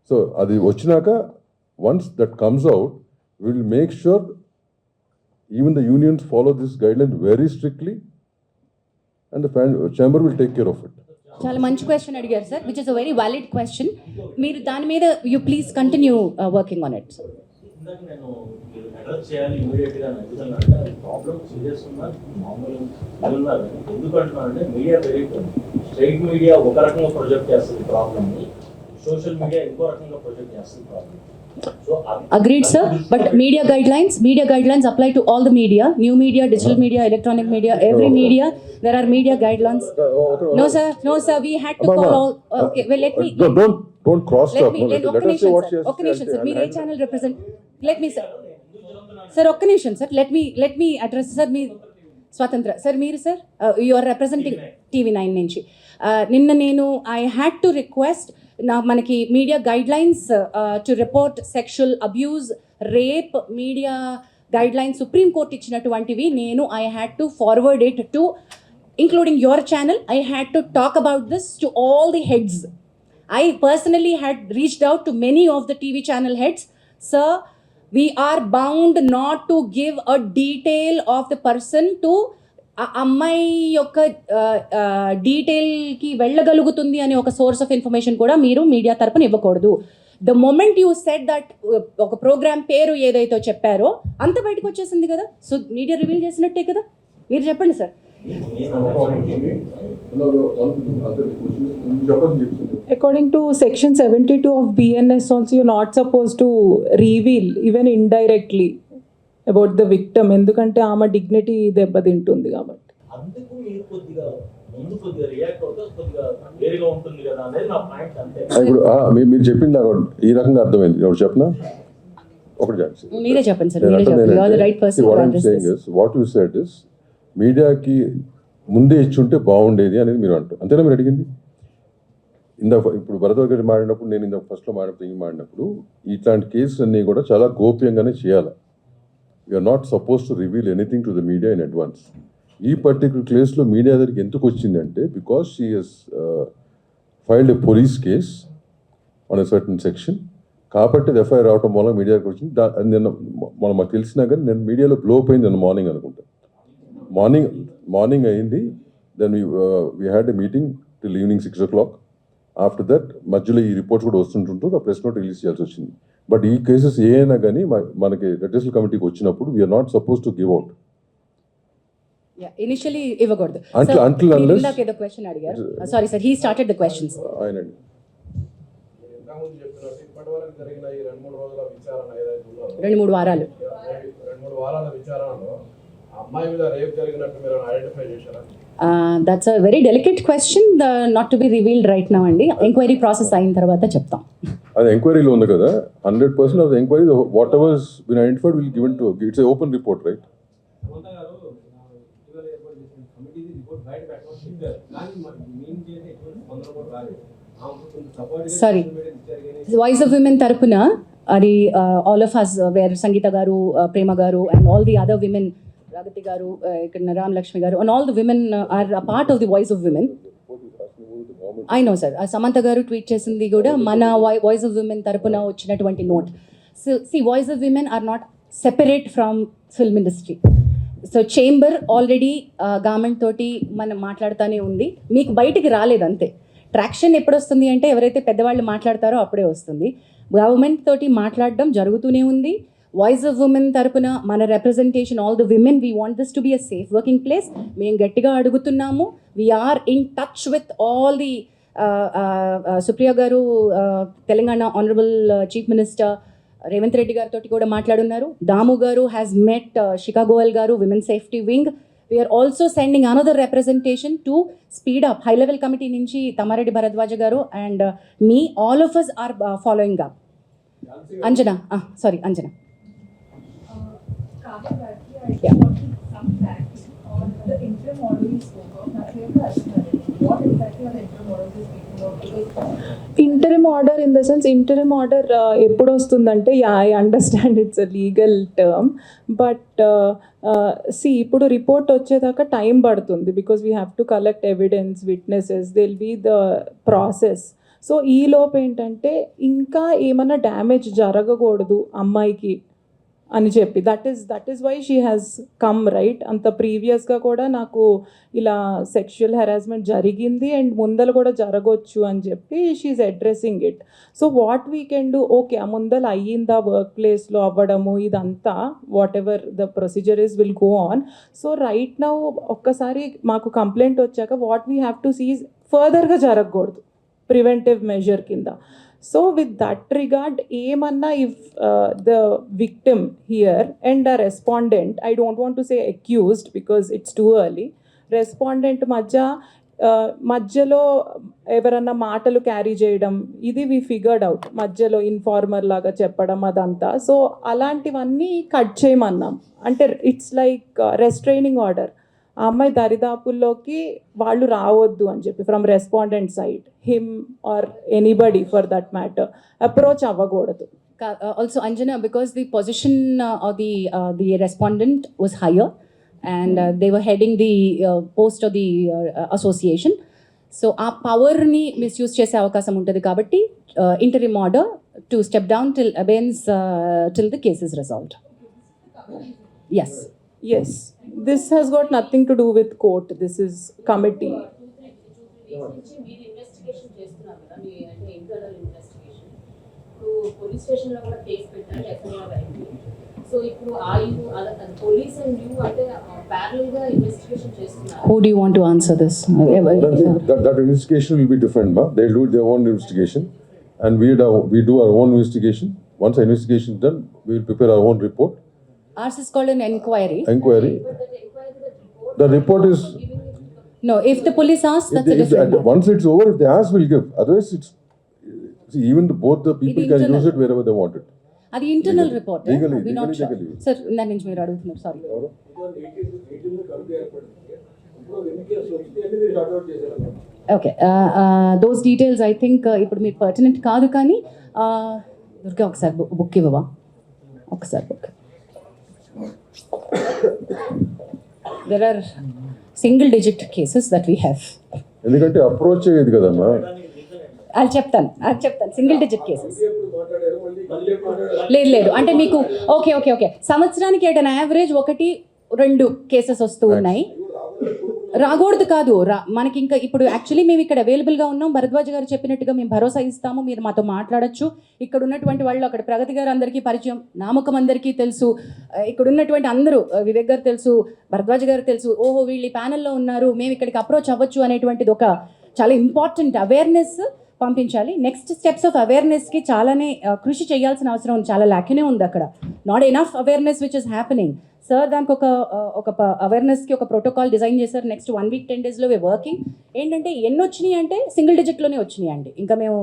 So అది వచ్చినాక once that comes out, will make sure even the unions follow this guideline very strictly and the chamber will take care of it. చాలా మంచి question అడిగారు sir, which is a very valid question. మీరు దాని మీద you please continue working on it. ఇందాక ఇందాక నేను మీరు అడ్రస్ చేయాలి ఇమీడియట్ గా అడుగుతున్నా అంటే అది ప్రాబ్లం సీరియస్ ఉన్నా మామూలు ఉన్నారు. ఎందుకు అంటున్నానంటే మీడియా పెరిగిపోయింది. స్ట్రైట్ మీడియా ఒక రకంగా ప్రొజెక్ట్ చేస్తుంది ప్రాబ్లమ్ ని, సోషల్ మీడియా ఇంకో రకంగా ప్రొజెక్ట్ చేస్తుంది problem. So Agreed, sir. But media guidelines apply to all the media, new media, digital media, electronic media, every media. There are media guidelines. No, sir. We had to call all. Okay, well, let me. Don't cross Let talk. me. Let Let us say what she has to Okay, say. sir. Me, Ray channel represent. Let me, sir. Sir, sir. Let me address, sir. Me, Swatantra. Sir, మీరు sir. You are representing TV9 నుంచి. నిన్న నేను I had to request. నా మనకి media guidelines to report sexual abuse, rape media guidelines Supreme Court ఇచ్చినటువంటివి నేను I had to forward it to including your channel. I had to talk about this to all the heads. I personally had reached out to many of the TV channel heads. Sir, we are bound not to give a detail of the person to అమ్మాయి యొక్క డీటెయిల్కి వెళ్ళగలుగుతుంది అనే ఒక source of information కూడా మీరు media తరపున ఇవ్వకూడదు. The moment you said that ఒక programme పేరు ఏదైతే చెప్పారో అంత బయటకు వచ్చేసింది కదా. సో మీడియా రివీల్ చేసినట్టే కదా. మీరు చెప్పండి sir. According to section 72 of BNS also, you're not supposed to reveal even indirectly about the victim, ఎందుకంటే ఆమె డిగ్నిటీ దెబ్బతింటుంది కాబట్టి. అందుకు మీరు కొద్దిగా ముందు కొద్దిగా రియాక్ట్ అవుతే కొద్దిగా వేరుగా ఉంటుంది కదా అనేది నా పాయింట్. అంతే. ఇప్పుడు మీరు చెప్పింది నాకు ఈ రకంగా అర్థమైంది. ఎవరు చెప్పినా ఒకటి మీరే చెప్పండి సార్. మీరే చెప్పండి. You are the right person to address this. What you said is మీడియాకి ముందే ఇచ్చుంటే బాగుండేది అనేది మీరు అంటారు. అంతేనా మీరు అడిగింది? ఇప్పుడు భరద్వాజ్ గారు మాడినప్పుడు, నేను ఫస్ట్లో మాడినప్పుడు ఇట్లాంటి కేసులు అన్నీ కూడా చాలా గోప్యంగానే చేయాలి. We're not suppose to reveal anything to the media in advance. ఈ పర్టికులర్ కేసులో మీడియా దగ్గరికి ఎందుకు వచ్చిందంటే because she has filed a police case on a certain section. కాబట్టి అది ఎఫ్ఐఆర్ రావటం వల్ల మీడియా దగ్గరికి వచ్చింది. నిన్న మాకు తెలిసినా కానీ నేను మీడియాలో బ్లో అప్ అయింది నిన్న మార్నింగ్ అనుకుంటా. మార్నింగ్ అయింది. Then we had a meeting till evening 6 o'clock. After that మధ్యలో ఈ రిపోర్ట్స్ కూడా వస్తుంటుంటూ ఆ ప్రెస్ నోట్ రిలీజ్ చేయాల్సి వచ్చింది. బట్ ఈ కేసెస్ ఏ అయినా కానీ మనకి రెడ్రెసల్ కమిటీకి వచ్చినప్పుడు we're not suppose to give out. Initially ఇవ్వకూడదు. Until unless ఇందాక ఏదో క్వశ్చన్ అడిగారు. Sorry sir, he started the questions. ఆయనండి ఇప్పటివరకు జరిగిన ఈ 2-3 రోజుల విచారణ ఏదైతే ఉందో, 2-3 వారాలు 2-3 వారాల విచారణలో అమ్మాయి మీద రేప్ జరిగినట్టు మీరు ఐడెంటిఫై చేశారా? That's a very delicate question, not to be revealed right now అండి. ఎంక్వైరీ ప్రాసెస్ అయిన తర్వాత చెప్తాం. అది ఎంక్వైరీలో ఉంది కదా. 100% of the enquiry whatever been identified will given to it's open report right. Sorry, voice of women తరపున అది all of us where Sangeetha garu, Prema garu and all the other women, Ragathi garu, ఇక్కడ Ramalakshmi garu and all the women are a part of the voice of women. I know sir, Samantha గారు tweet చేసింది కూడా మన voice of women తరపున వచ్చినటువంటి note. So voice of women are not separate from film industry. So chamber already government తోటి మనం మాట్లాడుతూనే ఉంది, మీకు బయటికి రాలేదు అంతే. ట్రాక్షన్ ఎప్పుడు వస్తుంది అంటే ఎవరైతే పెద్దవాళ్ళు మాట్లాడతారో అప్పుడే వస్తుంది. గవర్నమెంట్ తోటి మాట్లాడడం జరుగుతూనే ఉంది. వాయిస్ ఆఫ్ ఉమెన్ తరపున మన representation, all the women, we want this to be a safe working place. మేము గట్టిగా అడుగుతున్నాము. We are in touch with all the Supriya గారు, Telangana honourable chief minister Revanth Reddy గారితో కూడా మాట్లాడున్నారు. దాము గారు హ్యాస్ మెట్ షికాగోయల్ గారు, women safety wing. We are also sending another representation to speed up. High level committee నుంచి తమారెడ్డి భరద్వాజ గారు and me, all of us are following up. Anjana, sorry Anjana. Yeah. Some clarity on the interim order you spoke of. What exactly are the interim orders you speaking of? Because interim order in the sense, interim order ఎప్పుడు వస్తుందంటే, I understand it's a legal term, but ఇప్పుడు report వచ్చేదాకా time పడుతుంది. Because we have to collect evidence, witnesses, they will be the process. So ఈలోపు ఏంటంటే ఇంకా ఏమైనా damage జరగకూడదు అమ్మాయికి అని చెప్పి that is why she has come right. అంత ప్రీవియస్గా కూడా నాకు ఇలా సెక్షువల్ హెరాస్మెంట్ జరిగింది అండ్ ముందర కూడా జరగవచ్చు అని చెప్పి she's addressing it. So what we can do, okay ఆ ముందర అయ్యిందా వర్క్ ప్లేస్లో అవ్వడము ఇదంతా whatever the procedure is will go on. So right now ఒక్కసారి మాకు కంప్లైంట్ వచ్చాక what we have to see ఫర్దర్గా జరగకూడదు ప్రివెంటివ్ మెజర్ కింద. So with that regard, ఏమన్నా if the victim here and a respondent, I don't want to say accused because it's too early, respondent మధ్యలో ఎవరన్నా మాటలు క్యారీ చేయడం ఇది వి ఫిగర్డ్ అవుట్, మధ్యలో ఇన్ఫార్మర్ లాగా చెప్పడం అదంతా. సో అలాంటివన్నీ కట్ చేయమన్నాం. అంటే ఇట్స్ లైక్ రెస్ట్రైనింగ్ ఆర్డర్. ఆ అమ్మాయి దరిదాపుల్లోకి వాళ్ళు రావద్దు అని చెప్పి from respondent side, him or anybody for that matter approach అవ్వకూడదు. Also Anjana, because the position of the respondent was higher and they were heading the post of the association, so ఆ పవర్ని misuse చేసే అవకాశం ఉంటుంది కాబట్టి interim order to step down till abeyance till the case is resolved. Yes. Yes, this has got nothing to do with court, this is committee. మీరు investigation చేస్తున్నారు కదా, మీ అంటే ఇంటర్నల్ ఇన్వెస్టిగేషన్. ఇప్పుడు పోలీస్ స్టేషన్లో కూడా కేసు పెట్టారు, ఎఫ్ఐఆర్ అయింది. So ఇప్పుడు పోలీస్ అండ్ యూ అంటే ప్యారలల్గా ఇన్వెస్టిగేషన్ చేస్తున్నారు. Who do you want to answer this? That investigation will be different, ma. They'll do their own investigation, and we do our own investigation. Once the investigation is done, we will prepare our own report. Ours is called an inquiry. Inquiry. The report is. No, if the police asks, that's a different matter. Once it's over, if they ask, we'll give. Otherwise, it's. See, even both the people can internal. use it wherever they want it. అది internal report. Legally, sir దాని నుంచి మీరు అడుగుతున్నారు, sorry. Okay, those details I think ఇప్పుడు మీరు pertinent కాదు, కానీ దుర్గా ఒకసారి బుక్ ఇవ్వవా, ఒకసారి book. There are single digit cases that we have. ఎందుకంటే అప్రోచ్ అయ్యేది కదమ్మా. అది చెప్తాను సింగిల్ డిజిట్ కేసెస్. లేదు అంటే మీకు ఓకే సంవత్సరానికి ఎట్ అన్ యావరేజ్ 1-2 కేసెస్ వస్తూ ఉన్నాయి. రాకూడదు కాదు, మనకి ఇంకా ఇప్పుడు యాక్చువల్లీ మేము ఇక్కడ అవైలబుల్గా ఉన్నాం. భరద్వాజ్ గారు చెప్పినట్టుగా మేము భరోసా ఇస్తాము, మీరు మాతో మాట్లాడచ్చు. ఇక్కడ ఉన్నటువంటి వాళ్ళు, అక్కడ ప్రగతి గారు అందరికీ పరిచయం, నామకం అందరికీ తెలుసు, ఇక్కడ ఉన్నటువంటి అందరూ, వివేక్ గారు తెలుసు, భరద్వాజ్ గారు తెలుసు, ఓహో వీళ్ళు ఈ ప్యానెల్లో ఉన్నారు, మేము ఇక్కడికి అప్రోచ్ అవ్వచ్చు అనేటువంటిది ఒక చాలా ఇంపార్టెంట్ అవేర్నెస్ పంపించాలి. నెక్స్ట్ స్టెప్స్ ఆఫ్ అవేర్నెస్కి చాలానే కృషి చేయాల్సిన అవసరం చాలా లాక్నే ఉంది అక్కడ. Not enough awareness which is happening. Sir దానికి ఒక అవేర్నెస్కి ఒక ప్రోటోకాల్ డిజైన్ చేశారు. నెక్స్ట్ 1 week 10 daysలో వర్కింగ్. ఏంటంటే ఎన్ని వచ్చినాయి అంటే సింగిల్ డిజిట్లోనే వచ్చినాయి అండి, ఇంకా మేము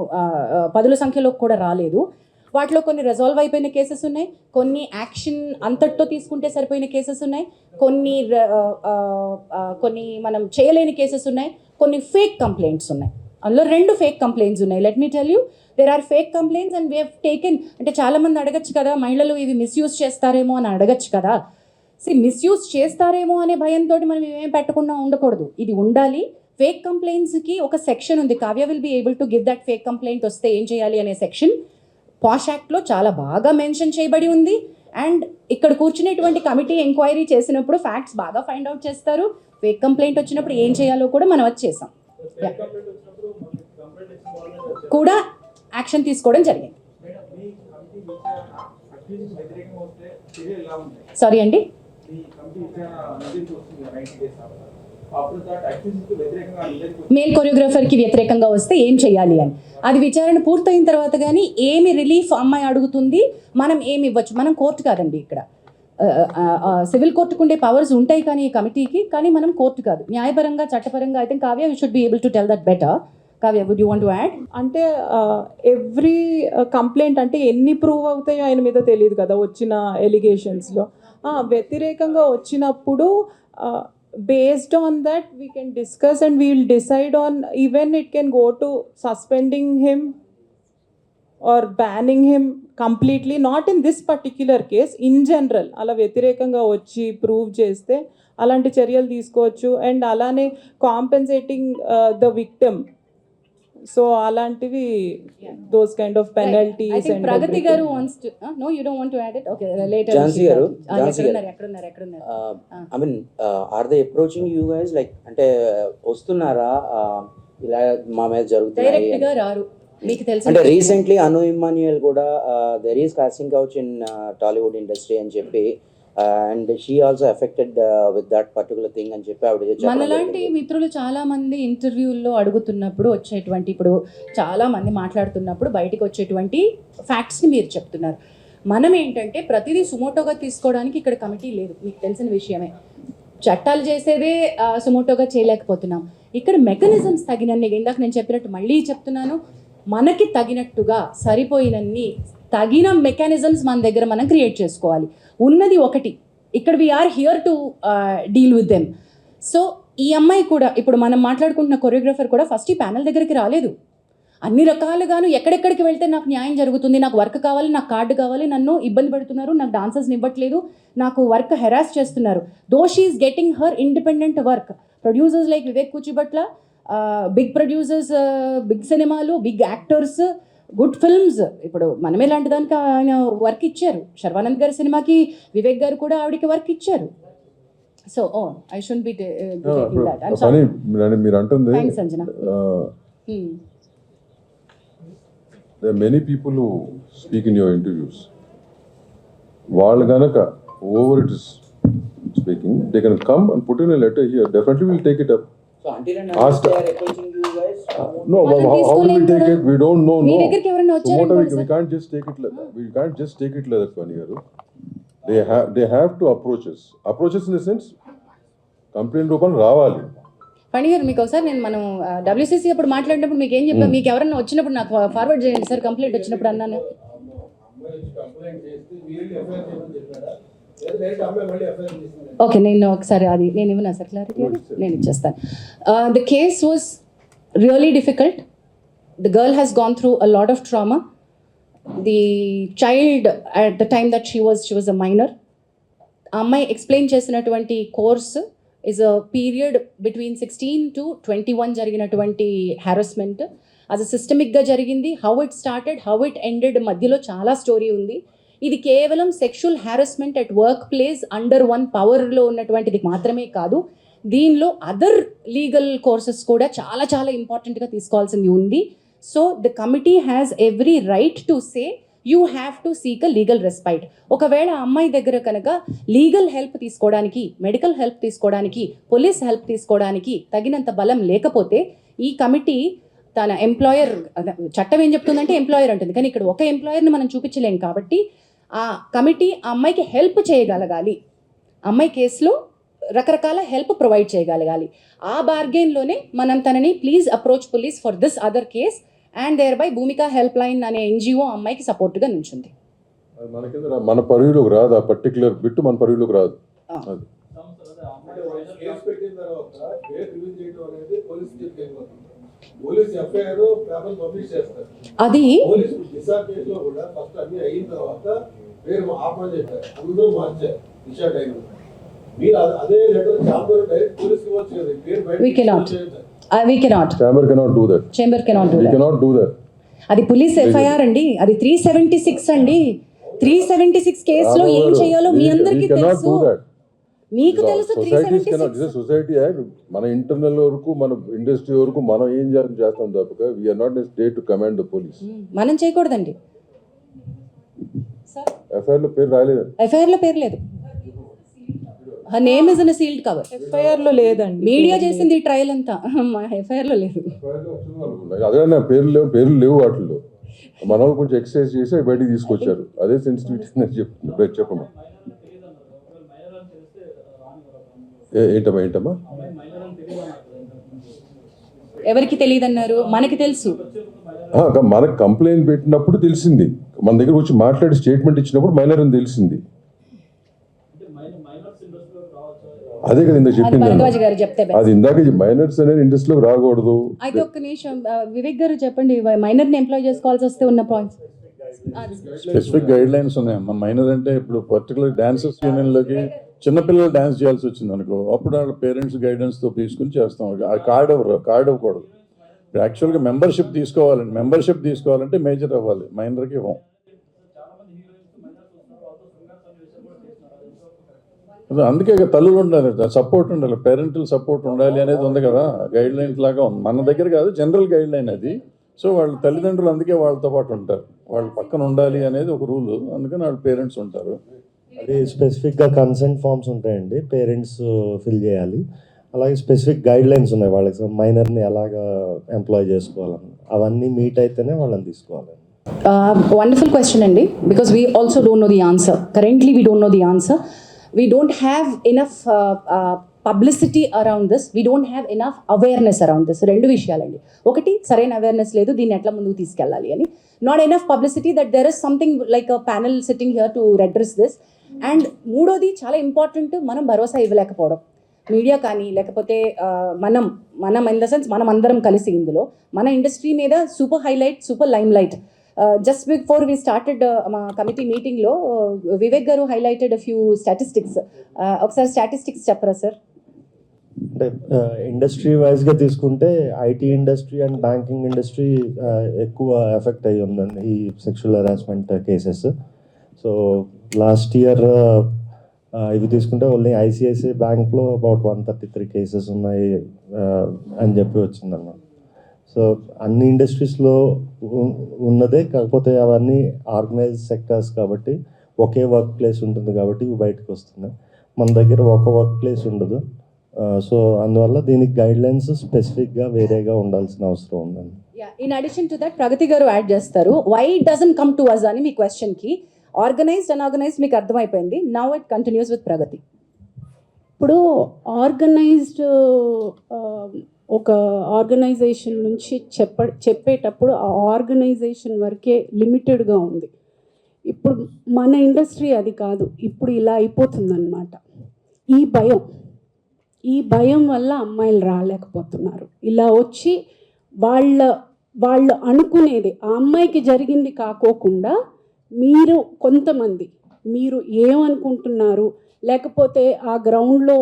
10ల సంఖ్యలో కూడా రాలేదు. వాటిలో కొన్ని రిజాల్వ్ అయిపోయిన కేసెస్ ఉన్నాయి, కొన్ని యాక్షన్ అంతటితో తీసుకుంటే సరిపోయిన కేసెస్ ఉన్నాయి, కొన్ని మనం చేయలేని కేసెస్ ఉన్నాయి, కొన్ని ఫేక్ కంప్లైంట్స్ ఉన్నాయి. అందులో 2 ఫేక్ కంప్లైంట్స్ ఉన్నాయి. Let me tell you, there are fake complaints and we have taken. అంటే చాలామంది అడగచ్చు కదా, మహిళలు ఇవి మిస్యూజ్ చేస్తారేమో అని అడగచ్చు కదా. మిస్యూజ్ చేస్తారేమో అనే భయంతో మనం ఏమేమి పెట్టకుండా ఉండకూడదు, ఇది ఉండాలి. ఫేక్ కంప్లైంట్స్కి ఒక సెక్షన్ ఉంది, Kavya will be able to give that fake complaint వస్తే ఏం చేయాలి అనే సెక్షన్ పాష్ యాక్ట్లో చాలా బాగా మెన్షన్ చేయబడి ఉంది. అండ్ ఇక్కడ కూర్చునేటువంటి కమిటీ ఎంక్వైరీ చేసినప్పుడు ఫ్యాక్ట్స్ బాగా ఫైండ్ అవుట్ చేస్తారు. ఫేక్ కంప్లైంట్ వచ్చినప్పుడు ఏం చేయాలో కూడా మనం అది చేసాం, కూడా యాక్షన్ తీసుకోవడం జరిగింది. సారీ అండి, మేల్ కొరియోగ్రాఫర్కి వ్యతిరేకంగా వస్తే ఏం చేయాలి అని అది విచారణ పూర్తయిన తర్వాత కానీ ఏమి రిలీఫ్ అమ్మాయి అడుగుతుంది, మనం ఏమి ఇవ్వచ్చు. మనం కోర్టు కాదండి, ఇక్కడ సివిల్ కోర్టుకు ఉండే పవర్స్ ఉంటాయి కానీ ఈ కమిటీకి, కానీ మనం కోర్టు కాదు. న్యాయపరంగా చట్టపరంగా I think Kavya you should be able to tell that better. Kavya, would you want to add? అంటే ఎవ్రీ కంప్లైంట్ అంటే ఎన్ని ప్రూవ్ అవుతాయో ఆయన మీద తెలియదు కదా వచ్చిన ఎలిగేషన్స్లో. వ్యతిరేకంగా వచ్చినప్పుడు based on that we can discuss and we will decide on, even it can go to suspending him or banning him completely, not in this particular case, in general. అలా వ్యతిరేకంగా వచ్చి ప్రూవ్ చేస్తే అలాంటి చర్యలు తీసుకోవచ్చు. అండ్ అలానే compensating the victim so అలాంటివి those kind of I penalties think and Pragati garu wants to. No, you don't want to add it. Okay, later. Jhansi garu, Jhansi ఎక్కడున్నారు. I mean are they approaching you guys like అంటే వస్తున్నారా ఇలా మా మీద జరుగుతున్నాయి direct గా రారు. మీకు తెలిసి అంటే రీసెంట్లీ అను ఇమ్మాన్యుయల్ కూడా there is costing couch in Tollywood industry అని చెప్పి and she also affected with that particular thing అని చెప్పి ఆవిడ చెప్పడం మనలాంటి జరిగింది. మిత్రులు చాలా మంది ఇంటర్వ్యూల్లో అడుగుతున్నప్పుడు వచ్చేటువంటి, ఇప్పుడు చాలా మంది మాట్లాడుతున్నప్పుడు బయటికి వచ్చేటువంటి ఫ్యాక్ట్స్ని మీరు చెప్తున్నారు. మనం ఏంటంటే ప్రతిదీ సుమోటోగా తీసుకోవడానికి ఇక్కడ కమిటీ లేదు, మీకు తెలిసిన విషయమే. చట్టాలు చేసేదే సుమోటోగా చేయలేకపోతున్నాం. ఇక్కడ మెకానిజమ్స్ తగినన్ని, ఇందాక నేను చెప్పినట్టు మళ్ళీ చెప్తున్నాను, మనకి తగినట్టుగా సరిపోయినన్ని తగిన మెకానిజమ్స్ మన దగ్గర మనం క్రియేట్ చేసుకోవాలి. ఉన్నది ఒకటి, ఇక్కడ we're here to deal with them. So ఈ అమ్మాయి కూడా, ఇప్పుడు మనం మాట్లాడుకుంటున్న కొరియోగ్రాఫర్ కూడా ఫస్ట్ ఈ ప్యానల్ దగ్గరికి రాలేదు. అన్ని రకాలుగాను ఎక్కడెక్కడికి వెళ్తే నాకు న్యాయం జరుగుతుంది, నాకు వర్క్ కావాలి, నాకు కార్డు కావాలి, నన్ను ఇబ్బంది పెడుతున్నారు, నాకు డాన్సర్స్ని ఇవ్వట్లేదు, నాకు వర్క్ హెరాస్ చేస్తున్నారు. Though she is getting her independent work. Producers like Vivek Kuchibhotla, big producers, big సినిమాలు, బిగ్ యాక్టర్స్, గుడ్ ఫిల్మ్స్. ఇప్పుడు మనమే లాంటి దానికి ఆయన వర్క్ ఇచ్చారు. శర్వానంద్ గారి సినిమాకి వివేక్ గారు కూడా ఆవిడకి వర్క్ ఇచ్చారు. సో ఐ షుడ్ బి కానీ మీరు అంటుంది thanks Anjana. there are many people who speak in your interviews. వాళ్ళు గనక over it is speaking, they can come and put in a letter here. Definitely we'll take it up. So until and Ask- unless they are approaching you guys, No, మనం how will we తీసుకోలేం take కదా. it? We don't know. Me No. దగ్గరికి ఎవరైనా So వచ్చారనుకోండి what we sir. can't just take it. We can't just take it like that, Fani garu. They have to approach us. Approach us in the sense, complaint రూపం రావాలి. ఫణి గారు, మీకు ఒకసారి నేను మనం WCC అప్పుడు మాట్లాడినప్పుడు మీకు ఏం చెప్పాను, మీకు ఎవరన్నా వచ్చినప్పుడు నాకు ఫార్వర్డ్ చేయండి సార్ కంప్లైంట్ వచ్చినప్పుడు అన్నాను. కంప్లైంట్ చేస్తే మీరు ఎఫ్ఐఆర్ చేయమని చెప్పారా? లేదా డైరెక్ట్ అమ్మాయి మళ్ళీ ఎఫ్ఐఆర్ చేసింది? ఓకే, నేను ఒకసారి అది నేను ఇవ్వనా సార్ క్లారిటీ, అది నేను ఇచ్చేస్తాను. The case was really difficult. The girl has gone through a lot of trauma. The child at the time that she was a minor. ఆ అమ్మాయి ఎక్స్ప్లెయిన్ చేసినటువంటి course is a period between 16 to 21 జరిగినటువంటి harassment. అది సిస్టమిక్గా జరిగింది. How it started, how it ended, మధ్యలో చాలా story ఉంది. ఇది కేవలం sexual harassment at work place under one పవర్లో ఉన్నటువంటిది మాత్రమే కాదు, దీనిలో అదర్ లీగల్ కోర్సెస్ కూడా చాలా చాలా ఇంపార్టెంట్గా తీసుకోవాల్సింది ఉంది. So the committee has every right to say you have to seek a legal respite. ఒకవేళ అమ్మాయి దగ్గర కనుక లీగల్ హెల్ప్ తీసుకోవడానికి, మెడికల్ హెల్ప్ తీసుకోవడానికి, పోలీస్ హెల్ప్ తీసుకోవడానికి తగినంత బలం లేకపోతే ఈ కమిటీ తన ఎంప్లాయర్, చట్టం ఏం చెప్తుందంటే ఎంప్లాయర్ అంటుంది, కానీ ఇక్కడ ఒక ఎంప్లాయర్ని మనం చూపించలేం. కాబట్టి ఆ కమిటీ ఆ అమ్మాయికి హెల్ప్ చేయగలగాలి, అమ్మాయి కేసులో రకరకాల హెల్ప్ ప్రొవైడ్ చేయగలగాలి. ఆ బార్గెన్లోనే మనం తనని please approach police for this other case and thereby Bhumika helpline అనే NGO అమ్మాయికి సపోర్ట్గా నిల్చుంది. మన కింద మన పరిధిలోకి రాదు, ఆ పర్టికులర్ బిట్ మన పరిధిలోకి రాదు. అది కేసు పెట్టిన తర్వాత పేరు రివీల్ చేయడం అనేది పోలీస్ చేతికి వెళ్ళిపోతుంది. పోలీస్ ఎఫ్ఐఆర్ పేపర్ పబ్లిష్ చేస్తారు. అది పోలీస్ దిశ కేసులో కూడా ఫస్ట్ అన్ని అయిన తర్వాత పేరు ఆపమని చెప్పారు, అందరూ మార్చారు దిశ టైం. మీరు అదే లెటర్ చాంబర్ డైరెక్ట్ పోలీస్ ఇవ్వచ్చు కదా, పేరు We cannot. We cannot. Chamber cannot do that. Chamber cannot do We that. cannot do that. అది పోలీస్ FIR అండి, అది 376 అండి. 376 కేసులో ఏం చేయాలో మీ అందరికీ We cannot తెలుసు, do that. మీకు తెలుసు. Societies cannot. This is 376 society act. మన ఇంటర్నల్ వరకు, మన ఇండస్ట్రీ వరకు మనం ఏం చేస్తాం తప్పక we're not state to command the police. మనం చేయకూడదండి. ఎఫ్ఐఆర్ లో పేరు రాలేదు. FIR లో పేరు లేదు. Her name is in sealed cover. FIR లో లేదండి. మీడియా చేసింది ఈ ట్రయల్ అంతా, మా FIR లో లేదు. అదే నా పేర్లు లేవు వాటిల్లో. మన వాళ్ళు కొంచెం ఎక్సర్సైజ్ చేసి అవి బయటికి తీసుకొచ్చారు. అదే సెన్సిటివిటీ నేను చెప్తున్నా. చెప్పమ్మా ఏంటమ్మా ఎవరికి తెలియదన్నారు, మనకి తెలుసు. మనకు కంప్లైంట్ పెట్టినప్పుడు తెలిసింది, మన దగ్గర వచ్చి మాట్లాడి స్టేట్మెంట్ ఇచ్చినప్పుడు మైనర్ అని తెలిసింది. అదే కదా ఇందాక అది చెప్పింది. భరద్వాజ్ గారు చెప్తే best. అది ఇందాక మైనర్స్ అనేది ఇండస్ట్రీలోకి రాకూడదు. అయితే ఒక్క నిమిషం, వివేక్ గారు చెప్పండి, మైనర్ని ఎంప్లాయ్ చేసుకోవాల్సి వస్తే ఉన్న పాయింట్స్. స్పెసిఫిక్ గైడ్ లైన్స్ ఉన్నాయి. మన మైనర్ అంటే ఇప్పుడు పర్టికులర్ డాన్సర్స్ యూనియన్లోకి చిన్నపిల్లలు డాన్స్ చేయాల్సి వచ్చింది అనుకో, అప్పుడు వాళ్ళ పేరెంట్స్ గైడెన్స్తో తీసుకుని చేస్తాం. ఆ కార్డ్ ఇవ్వకూడదు. యాక్చువల్గా మెంబర్షిప్ తీసుకోవాలంటే మేజర్ అవ్వాలి, మైనర్కి ఇవ్వం. అందుకే తల్లులు ఉండాలి, సపోర్ట్ ఉండాలి, పేరెంటల్ సపోర్ట్ ఉండాలి అనేది ఉంది కదా, గైడ్ లైన్స్ లాగా ఉంది. మన దగ్గర కాదు, జనరల్ గైడ్ లైన్ అది. సో వాళ్ళ తల్లిదండ్రులు అందుకే వాళ్ళతో పాటు ఉంటారు, వాళ్ళు పక్కన ఉండాలి అనేది ఒక రూలు, అందుకని వాళ్ళ పేరెంట్స్ ఉంటారు. అది స్పెసిఫిక్గా కన్సెంట్ ఫామ్స్ ఉంటాయండి, పేరెంట్స్ ఫిల్ చేయాలి. అలాగే స్పెసిఫిక్ గైడ్ లైన్స్ ఉన్నాయి వాళ్ళకి, మైనర్ని ఎలాగా ఎంప్లాయ్ చేసుకోవాలని, అవన్నీ మీట్ అయితేనే వాళ్ళని తీసుకోవాలి. Wonderful question, Andy, because we also don't know the answer. Currently, we don't know the answer. We don't have enough publicity around this. We don't have enough awareness around this. రెండు విషయాలండి. ఒకటి, సరైన awareness లేదు, దీన్ని ఎట్లా ముందుకు తీసుకెళ్ళాలి అని. Not enough publicity that there is something like a panel sitting here to address this. And మూడోది చాలా ఇంపార్టెంట్, మనం భరోసా ఇవ్వలేకపోవడం. మీడియా కానీ లేకపోతే మనం ఇన్ ద సెన్స్ మనం అందరం కలిసి ఇందులో మన ఇండస్ట్రీ మీద super highlight, super limelight. Just before we started మా కమిటీ మీటింగ్లో Vivek garu highlighted a few statistics. ఒకసారి స్టాటిస్టిక్స్ చెప్పరా సార్? అంటే ఇండస్ట్రీ వైజ్గా తీసుకుంటే IT industry and banking industry ఎక్కువ ఎఫెక్ట్ అయ్యి ఉందండి ఈ sexual harassment cases. So last year ఇవి తీసుకుంటే ఓన్లీ ఐసిఐసిఐ బ్యాంక్లో అబౌట్ 133 కేసెస్ ఉన్నాయి అని చెప్పి వచ్చిందన్నమాట. సో అన్ని ఇండస్ట్రీస్లో ఉన్నదే, కాకపోతే అవన్నీ ఆర్గనైజ్డ్ సెక్టర్స్ కాబట్టి ఒకే వర్క్ ప్లేస్ ఉంటుంది కాబట్టి ఇవి బయటకు వస్తున్నాయి. మన దగ్గర ఒక వర్క్ ప్లేస్ ఉండదు. సో అందువల్ల దీనికి గైడ్ లైన్స్ స్పెసిఫిక్గా వేరేగా ఉండాల్సిన అవసరం ఉందండి. In addition to that Pragathi garu add చేస్తారు, why it doesn't come to us అని మీ క్వశ్చన్కి. ఆర్గనైజ్డ్ అన్ఆర్గనైజ్డ్ మీకు అర్థమైపోయింది. Now it continues with Pragathi. ఇప్పుడు ఆర్గనైజ్డ్ ఒక ఆర్గనైజేషన్ నుంచి చెప్పేటప్పుడు ఆ ఆర్గనైజేషన్ వరకే లిమిటెడ్గా ఉంది. ఇప్పుడు మన ఇండస్ట్రీ అది కాదు, ఇప్పుడు ఇలా అయిపోతుందన్నమాట. ఈ భయం వల్ల అమ్మాయిలు రాలేకపోతున్నారు. ఇలా వచ్చి వాళ్ళు అనుకునేది ఆ అమ్మాయికి జరిగింది కాకోకుండా మీరు ఏమనుకుంటున్నారు, లేకపోతే ఆ గ్రౌండ్లో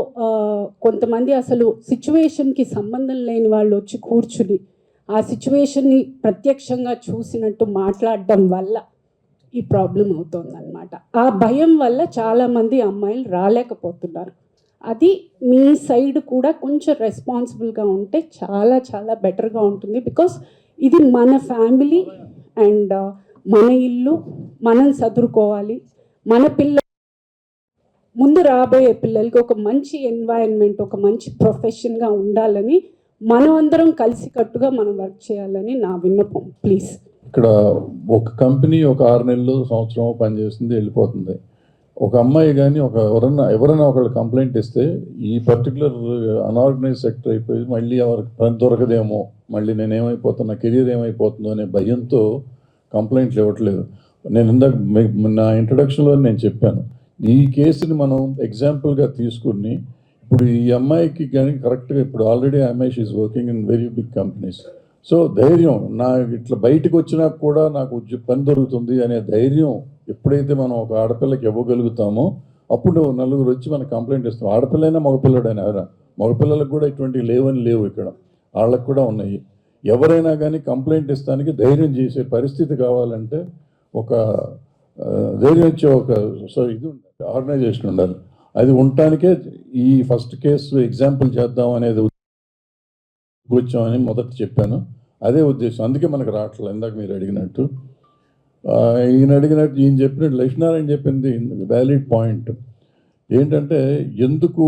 కొంతమంది అసలు సిచ్యువేషన్కి సంబంధం లేని వాళ్ళు వచ్చి కూర్చుని ఆ సిచ్యువేషన్ని ప్రత్యక్షంగా చూసినట్టు మాట్లాడడం వల్ల ఈ ప్రాబ్లం అవుతుందన్నమాట. ఆ భయం వల్ల చాలామంది అమ్మాయిలు రాలేకపోతున్నారు. అది మీ సైడ్ కూడా కొంచెం రెస్పాన్సిబుల్గా ఉంటే చాలా చాలా బెటర్గా ఉంటుంది. బికాస్ ఇది మన ఫ్యామిలీ అండ్ మన ఇల్లు, మనం చదువుకోవాలి. మన ముందు రాబోయే పిల్లలకి ఒక మంచి ఎన్వైరన్మెంట్, ఒక మంచి ప్రొఫెషన్గా ఉండాలని మనం అందరం కలిసికట్టుగా మనం వర్క్ చేయాలని నా విన్నపం. ప్లీజ్. ఇక్కడ ఒక కంపెనీ ఒక 6 నెలలు సంవత్సరం పనిచేస్తుంది, వెళ్ళిపోతుంది. ఒక అమ్మాయి కానీ ఎవరైనా ఒకళ్ళు కంప్లైంట్ ఇస్తే ఈ పర్టికులర్ అన్ఆర్గనైజ్ సెక్టర్ అయిపోయి మళ్ళీ ఎవరికి పని దొరకదేమో, మళ్ళీ నేనేమైపోతున్నా, కెరీర్ ఏమైపోతుందో అనే భయంతో కంప్లైంట్లు ఇవ్వట్లేదు. నేను ఇందాక నా ఇంట్రడక్షన్లో నేను చెప్పాను, ఈ కేసుని మనం ఎగ్జాంపుల్గా తీసుకుని ఇప్పుడు ఈ అమ్మాయికి కానీ కరెక్ట్గా ఇప్పుడు ఆల్రెడీ అమ్మాయి she working in very big companies. So ధైర్యం, నా ఇట్లా బయటకు వచ్చినా కూడా నాకు పని దొరుకుతుంది అనే ధైర్యం ఎప్పుడైతే మనం ఒక ఆడపిల్లకి ఇవ్వగలుగుతామో అప్పుడు నలుగురు వచ్చి మనకు కంప్లైంట్ ఇస్తాం. ఆడపిల్లైనా మగపిల్లడైనా మగపిల్లలకు కూడా ఇటువంటివి లేవు, ఇక్కడ వాళ్ళకు కూడా ఉన్నాయి. ఎవరైనా కానీ కంప్లైంట్ ఇస్తానికి ధైర్యం చేసే పరిస్థితి కావాలంటే ఒక ధైర్యం ఇచ్చే ఒక ఇది ఆర్గనైజేషన్ ఉండాలి. అది ఉండటానికే ఈ ఫస్ట్ కేసు ఎగ్జాంపుల్ చేద్దాం అనేది వచ్చామని మొదట చెప్పాను. అదే ఉద్దేశం, అందుకే మనకు రావట్లేదు. ఇందాక మీరు అడిగినట్టు ఈయన చెప్పినట్టు లక్ష్మీనారాయణ చెప్పింది వ్యాలిడ్ పాయింట్. ఏంటంటే ఎందుకు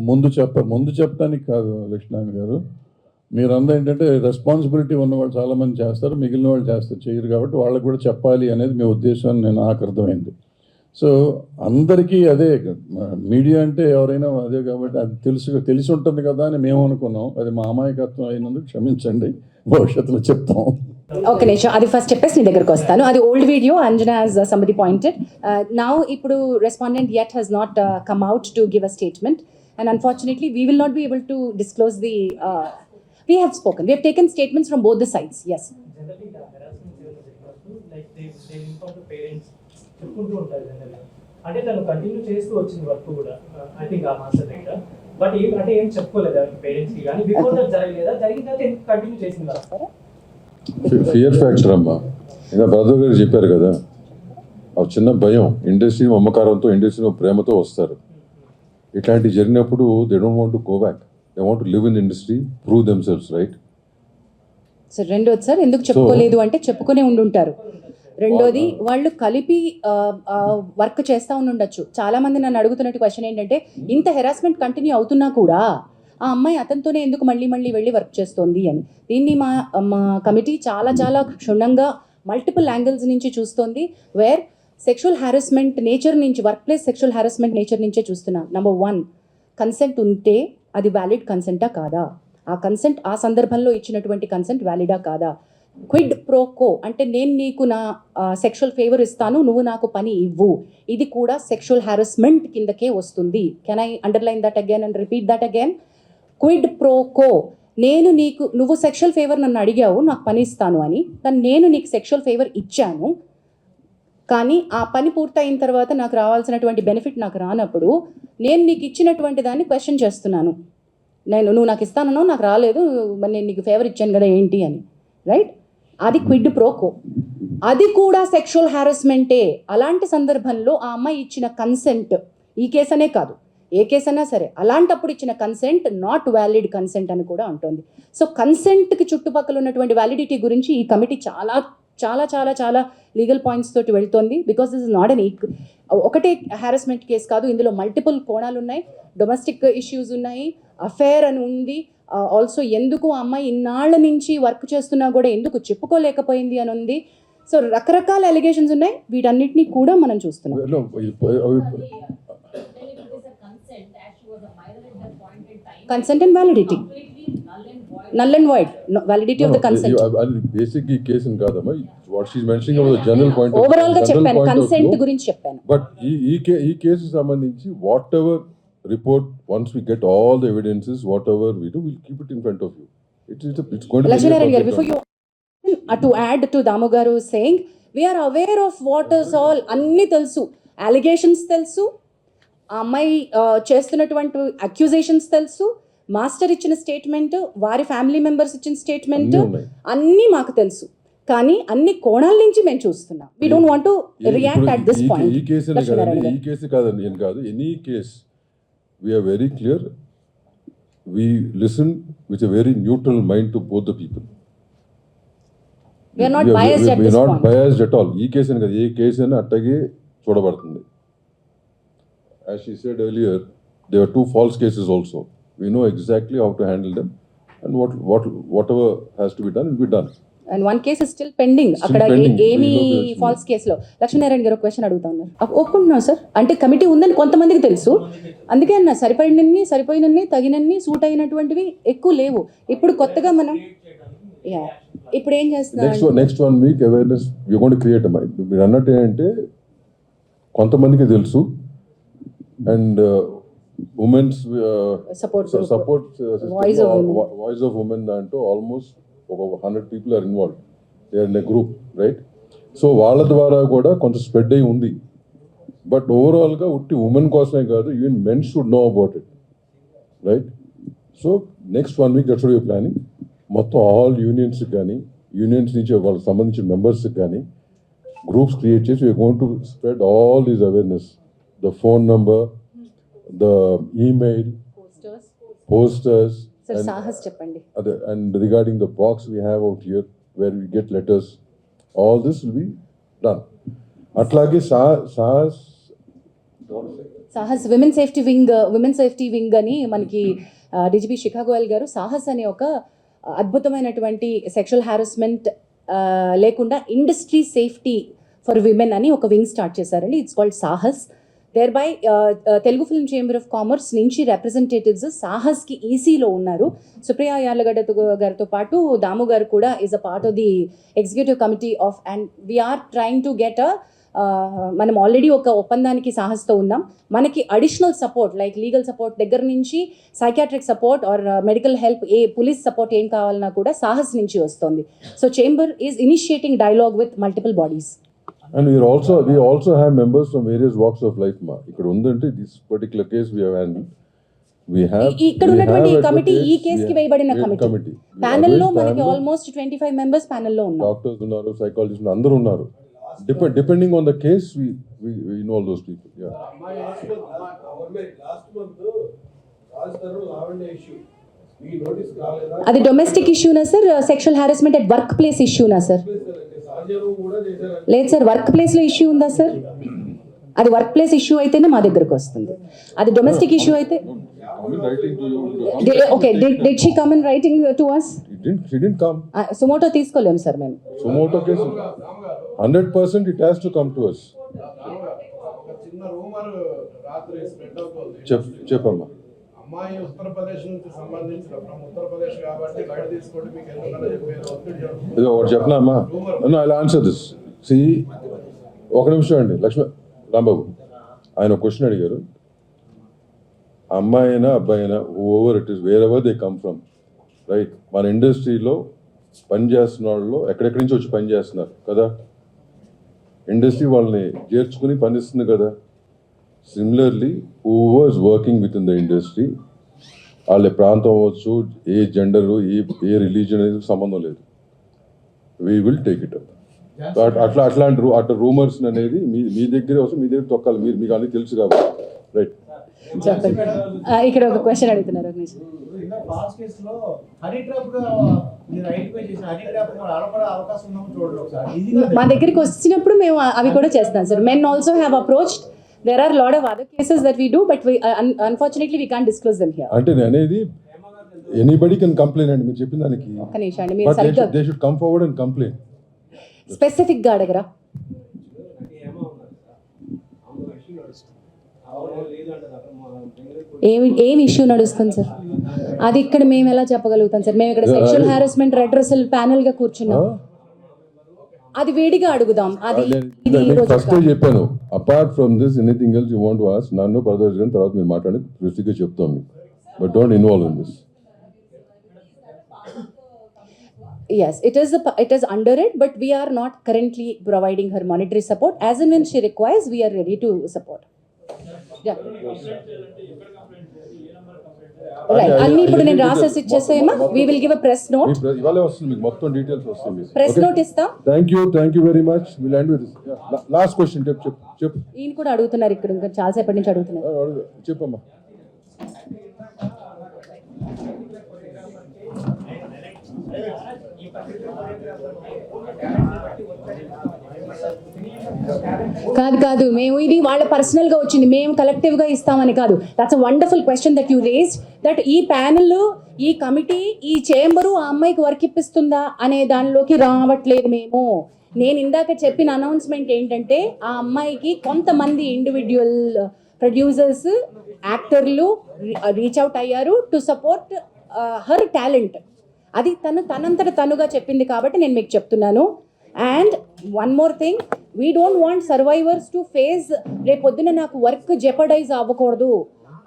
ముందు చెప్పడానికి కాదు లక్ష్మీనారాయణ గారు, మీరందరూ ఏంటంటే రెస్పాన్సిబిలిటీ ఉన్నవాళ్ళు చాలామంది చేస్తారు, మిగిలిన వాళ్ళు చేయరు కాబట్టి వాళ్ళకు కూడా చెప్పాలి అనేది మీ ఉద్దేశం అని నాకు అర్థమైంది. సో అందరికీ అదే, మీడియా అంటే ఎవరైనా అదే కాబట్టి అది తెలిసి ఉంటుంది కదా అని మేము అనుకున్నాం. అది మా అమాయకత్వం అయినందుకు క్షమించండి, భవిష్యత్తులో చెప్తాం. ఓకే నిషా, అది ఫస్ట్ చెప్పేసి నీ దగ్గరకు వస్తాను. అది old video, Anjana as somebody pointed. Now ఇప్పుడు respondent yet has not come out to give a statement, and unfortunately we will not be able to disclose the we have spoken, we have taken statements from both the sides. Yes, generally the harassment like they inform the parents చెప్పుకుంటూ ఉంటారు. జనరల్గా అంటే తను continue చేస్తూ వచ్చింది work కూడా I think ఆ master దగ్గర. బట్ ఏం చెప్పుకోలేదా పేరెంట్స్ కి కానీ బిఫోర్ దట్ జరగలేదా, జరిగిన తర్వాత ఎందుకు కంటిన్యూ చేసింది వర్క్? ఫియర్ ఫ్యాక్టర్ అమ్మా, ఇంకా బ్రదర్ గారు చెప్పారు కదా, ఆ చిన్న భయం. ఇండస్ట్రీ మమకారంతో, ఇండస్ట్రీ ప్రేమతో వస్తారు. ఇట్లాంటివి జరిగినప్పుడు they don't want to go back, they want to live in industry, prove themselves, right? Sir రెండోది సార్ ఎందుకు చెప్పుకోలేదు అంటే చెప్పుకునే ఉండుంటారు. రెండోది వాళ్ళు కలిపి వర్క్ చేస్తూ ఉండొచ్చు. చాలామంది నన్ను అడుగుతున్నట్టు క్వశ్చన్ ఏంటంటే, ఇంత హెరాస్మెంట్ కంటిన్యూ అవుతున్నా కూడా ఆ అమ్మాయి అతనితోనే ఎందుకు మళ్ళీ వెళ్ళి వర్క్ చేస్తోంది అని. దీన్ని మా కమిటీ చాలా చాలా క్షుణ్ణంగా మల్టిపుల్ యాంగిల్స్ నుంచి చూస్తోంది. వేర్ సెక్షువల్ హ్యారస్మెంట్ నేచర్ నుంచి, work place sexual harassment nature నుంచే చూస్తున్నాం. నెంబర్ 1, కన్సెంట్ ఉంటే అది వ్యాలిడ్ కన్సెంటా కాదా, ఆ కన్సెంట్ ఆ సందర్భంలో ఇచ్చినటువంటి కన్సెంట్ వ్యాలిడా కాదా. క్విడ్ ప్రోకో అంటే నేను నీకు నా సెక్షువల్ ఫేవర్ ఇస్తాను, నువ్వు నాకు పని ఇవ్వు, ఇది కూడా సెక్షువల్ హ్యారస్మెంట్ కిందకే వస్తుంది. Can I underline that again and repeat that again? Quid pro quo, నువ్వు సెక్షువల్ ఫేవర్ నన్ను అడిగావు, నాకు పని ఇస్తాను అని, కానీ నేను నీకు సెక్షువల్ ఫేవర్ ఇచ్చాను, కానీ ఆ పని పూర్తయిన తర్వాత నాకు రావాల్సినటువంటి బెనిఫిట్ నాకు రానప్పుడు నేను నీకు ఇచ్చినటువంటి దాన్ని క్వశ్చన్ చేస్తున్నాను. నువ్వు నాకు ఇస్తానో నాకు రాలేదు, మరి నేను నీకు ఫేవర్ ఇచ్చాను కదా ఏంటి అని, రైట్? అది క్విడ్ ప్రోకో, అది కూడా సెక్షువల్ హ్యారస్మెంటే. అలాంటి సందర్భంలో ఆ అమ్మాయి ఇచ్చిన కన్సెంట్, ఈ కేసు అనే కాదు ఏ కేసు అయినా సరే, అలాంటప్పుడు ఇచ్చిన కన్సెంట్ నాట్ వ్యాలిడ్ కన్సెంట్ అని కూడా ఉంటుంది. సో కన్సెంట్కి చుట్టుపక్కల ఉన్నటువంటి వ్యాలిడిటీ గురించి ఈ కమిటీ చాలా చాలా చాలా చాలా లీగల్ పాయింట్స్ తోటి వెళ్తోంది. Because this is not an ఒకటే హ్యారస్మెంట్ కేసు కాదు, ఇందులో మల్టిపుల్ కోణాలు ఉన్నాయి. డొమెస్టిక్ ఇష్యూస్ ఉన్నాయి, అఫేర్ అని ఉంది, ఆల్సో ఎందుకు ఆ అమ్మాయి ఇన్నాళ్ళ నుంచి వర్క్ చేస్తున్నా కూడా ఎందుకు చెప్పుకోలేకపోయింది అని ఉంది. సో రకరకాల అలిగేషన్స్ ఉన్నాయి, వీటన్నిటినీ కూడా మనం చూస్తున్నాం. Consent and validity. Null and void. No, validity of the consent. Basic ఈ కేసు కాదమ్మా, what she mentioning about the general point. Overall గా చెప్పాను, కన్సెంట్ గురించి చెప్పాను. బట్ ఈ కేసు సంబంధించి whatever report, once we get all the evidences, whatever we do, will keep it in front of you. It's going to be Lakshminarayana garu, before you to add to Damu garu saying, we're aware of what is all, అన్నీ తెలుసు, allegations తెలుసు, ఆ అమ్మాయి చేస్తున్నటువంటి accusations తెలుసు, master ఇచ్చిన statement, వారి family members ఇచ్చిన స్టేట్మెంట్, అన్నీ మాకు తెలుసు. కానీ అన్ని కోణాల నుంచి మేము చూస్తున్నాం. We don't want to react at this point. ఈ కేసు కాదండి, ఏం కాదు, any case we are very clear. We listen with a very neutral mind to both the people. We are not biased at this point. Biased at all. ఈ case అని కాదు, ఏ case అని అట్టగే చూడబడుతుంది. As she said earlier, there were 2 false cases also. We know exactly how to handle them, and whatever has to be done will be done. And one case is still pending. అక్కడ ఏమి falls కేసులో. లక్ష్మీనారాయణ గారు question అడుగుతా ఉన్నారు. ఒప్పుకుంటున్నాను sir, అంటే committee ఉందని కొంతమందికి తెలుసు, అందుకే అన్న సరిపోయినన్ని తగినన్ని సూట్ అయినటువంటివి ఎక్కువ లేవు. ఇప్పుడు కొత్తగా మనం ఇప్పుడు ఏం చేస్తున్నాం, next 1 week awareness we going to create. మీరు అన్నట్టు ఏంటంటే కొంతమందికి తెలుసు, and women's support voice of women దాంట్లో ఆల్మోస్ట్ ఒక 100 people are involved, they are in a group, right? So వాళ్ళ ద్వారా కూడా కొంచెం స్ప్రెడ్ అయి ఉంది. బట్ ఓవరాల్గా ఉట్టి ఉమెన్ కోసమే కాదు, even men should know about it, right? So next 1 week that's what we are planning. మొత్తం ఆల్ యూనియన్స్కి కానీ, యూనియన్స్ నుంచి వాళ్ళకి సంబంధించిన మెంబర్స్కి కానీ గ్రూప్స్ క్రియేట్ చేసి we are going to spread all these awareness, the phone number, the email, posters, Sahas చెప్పండి, and regarding the box we have out here where we get letters, all this will be done. అట్లాగే Sahas women safety wing అని మనకి DGP శిఖా గోయల్ గారు సాహస్ అనే ఒక అద్భుతమైనటువంటి sexual harassment లేకుండా industry safety for women అని ఒక వింగ్ స్టార్ట్ చేశారండి. It's called Sahas. Thereby Telugu film chamber of commerce నుంచి రిప్రజెంటేటివ్స్ సాహస్కి ఈసీలో ఉన్నారు. సుప్రియా యార్లగడ్డ గారితో పాటు దాము గారు కూడా is a part of the executive committee of, and we are trying to get మనం ఆల్రెడీ ఒక ఒప్పందానికి సాహస్తో ఉన్నాం. మనకి additional support like legal support దగ్గర నుంచి psychiatric support or medical help, police support ఏం కావాలన్నా కూడా సాహస్ నుంచి వస్తుంది. So chamber is initiating dialogue with multiple bodies. And we also have members from various walks of life, ma. ఇక్కడ ఉందంటే this particular case we have handled. We have ఇక్కడ we ఉన్నటువంటి have ఈ కమిటీ ఈ advocates, కేసుకి we have- వేయబడిన we have committee committee. We have ప్యానెల్లో raised మనకి panel. Almost 25 members ప్యానెల్లో ఉన్నారు. డాక్టర్స్ ఉన్నారు, సైకాలజిస్ట్ అందరూ ఉన్నారు. Depending on the case, we know all those people. Yeah. Last month Rajasthan lavender issue మీ నోటీస్ రాలేదా? అది డొమెస్టిక్ ఇష్యూనా sir, sexual harassment at work place ఇష్యూనా సార్? సహజం కూడా చేశారు. లేదు సార్, వర్క్ ప్లేస్లో ఇష్యూ ఉందా సార్? అది వర్క్ ప్లేస్ ఇష్యూ అయితేనే మా దగ్గరకు వస్తుంది. అది డొమెస్టిక్ ఇష్యూ అయితే Come in writing to you. Okay, did she come in writing to us? She didn't come. Suo motu తీసుకోలేము సార్ మేము. Sumoto case, 100% it has to come to us. ఒక చిన్న రూమర్ రాత్రి స్ప్రెడ్ అవుతుంది. చెప్పమ్మా. అమ్మాయి ఉత్తరప్రదేశ్ నుంచి సంబంధించిన ఫ్రమ్ ఉత్తరప్రదేశ్ కాబట్టి బయట తీసుకోండి మీకు ఎందుకన్నా చెప్పారు ఒత్తిడి జరుగుతుంది. ఇది ఒకటి చెప్పనా అమ్మా? I answer this. సి, ఒక నిమిషం అండి లక్ష్మణ్ రాంబాబు, ఆయన ఒక క్వశ్చన్ అడిగారు. అమ్మాయి అయినా అబ్బాయి అయినా over it is where ever they come from, right? మన ఇండస్ట్రీలో పనిచేస్తున్న వాళ్ళు ఎక్కడెక్కడి నుంచి వచ్చి పని చేస్తున్నారు కదా, ఇండస్ట్రీ వాళ్ళని చేర్చుకుని పనిస్తుంది కదా. Similarly who was working with in the industry, వాళ్ళ ప్రాంతం అవ్వచ్చు, ఏ జెండరు, ఏ రిలీజన్ అనేది సంబంధం లేదు. We will take it up. అట్లా రూమర్స్ అనేది మీ దగ్గరే వస్తే మీ దగ్గర తొక్కాలి. మీకు అన్నీ తెలుసు కాబట్టి, రైట్? చెప్పండి. ఇక్కడ ఒక క్వశ్చన్ అడుగుతున్నారు. ఒక నిమిషం. పాస్ కేసులో హనీ ట్రాప్ గా మీరు ఐడెంటిఫై చేసిన హనీ ట్రాప్ ఆడపడే అవకాశం ఉందో చూడండి ఒకసారి. మా దగ్గరికి వచ్చినప్పుడు మేము అవి కూడా చేస్తాం sir. Men also have approached. There are a lot of other cases that we do, but unfortunately we can't disclose them here. అంటే నేను అనేది ఎనీబడి కెన్ కంప్లైంట్ అండి. మీరు చెప్పిన దానికి ఒక్క నిమిషం అండి, మీరు సరిగ్గా they should come forward and complaint. Specific గా అడగరా? ఏమి ఇష్యూ నడుస్తుంది సార్? అది ఇక్కడ మేము ఎలా చెప్పగలుగుతాం సార్? మేము ఇక్కడ సెక్షువల్ హారాస్మెంట్ రెడ్రెసల్ ప్యానెల్ గా కూర్చున్నాం. అది వేడిగా అడుగుదాం. అది ఇది ఈ రోజు ఫస్ట్ చెప్పాను. Apart from this anything else you want to ask నన్ను పరదోష్ గారిని తర్వాత మీరు మాట్లాడి దృష్టిగా చెప్తాం మీకు. But don't involve in this. Yes, it is under it, but we are not currently providing her monetary support. As and when she requires, we are ready to support. Yeah. Right. అన్ని ఇప్పుడు నేను రాసేసి ఇచ్చేసేమా? We will give a press note. ఇవాళ వస్తుంది మీకు మొత్తం details వస్తుంది. Press note ఇస్తాం. Thank you very much. Will end with this. Last question చెప్పు. ఈయన కూడా అడుగుతున్నారు ఇక్కడ, ఇంకా చాలాసేపటి నుంచి అడుగుతున్నారు. చెప్పమ్మా. కాదు, మేము ఇది వాళ్ళ పర్సనల్ గా వచ్చింది, మేము కలెక్టివ్ గా ఇస్తామని కాదు. That's a wonderful question that you raised, that ఈ ప్యానెల్, ఈ కమిటీ, ఈ చేంబరు ఆ అమ్మాయికి వర్క్ ఇప్పిస్తుందా అనే దానిలోకి రావట్లేదు మేము. నేను ఇందాక చెప్పిన అనౌన్స్మెంట్ ఏంటంటే, ఆ అమ్మాయికి కొంతమంది ఇండివిజువల్ ప్రొడ్యూసర్స్, యాక్టర్లు రీచ్ అవుట్ అయ్యారు టు సపోర్ట్ హర్ టాలెంట్. అది తనంతట తనుగా చెప్పింది కాబట్టి నేను మీకు చెప్తున్నాను. And one more thing, we don't want survivors to face రేపొద్దున నాకు వర్క్ జెపడైజ్ అవ్వకూడదు.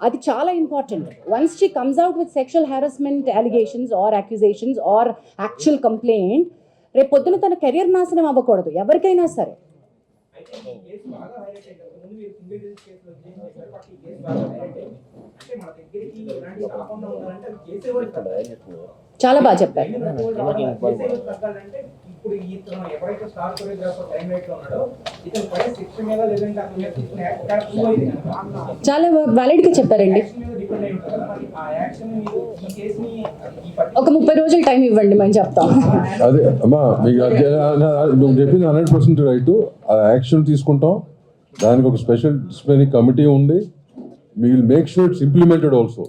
అది చాలా important. Once she comes out with sexual harassment allegations or accusations or actual complaint, రేపొద్దున తన కెరియర్ నాశనం అవ్వకూడదు ఎవరికైనా సరే. చాలా బాగా చెప్పారు. ఇప్పుడు ఇతను ఎవరైతే స్టార్ కొరియోగ్రాఫర్ టైం లైట్ లో ఉన్నాడో ఇతను పై శిక్ష మీద లేదంటే అతని మీద తీసుకునే యాక్ట్ చాలా వ్యాలిడ్ గా చెప్పారండి. డిపెండ్ అయి ఉంటుంది. మరి ఆ యాక్షన్ మీరు ఈ కేసుని ఒక 30 రోజులు టైం ఇవ్వండి, మేము చెప్తాం. అదే అమ్మా, మీకు నువ్వు చెప్పింది 100% రైట్. ఆ యాక్షన్ తీసుకుంటాం. దానికి ఒక స్పెషల్ డిసిప్లినరీ కమిటీ ఉంది. We will make sure it's implemented also.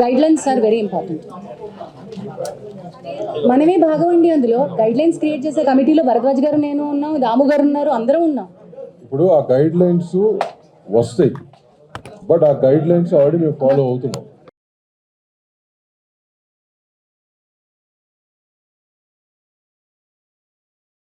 Guidelines are very important. మనమే భాగం అండి అందులో. గైడ్లైన్స్ క్రియేట్ చేసే కమిటీలో భరద్వాజ్ గారు, నేను ఉన్నాం, దాము గారు ఉన్నారు, అందరం ఉన్నాం. ఇప్పుడు ఆ గైడ్ లైన్స్ వస్తాయి, బట్ ఆ గైడ్ లైన్స్ ఆల్రెడీ మేము ఫాలో అవుతున్నాం.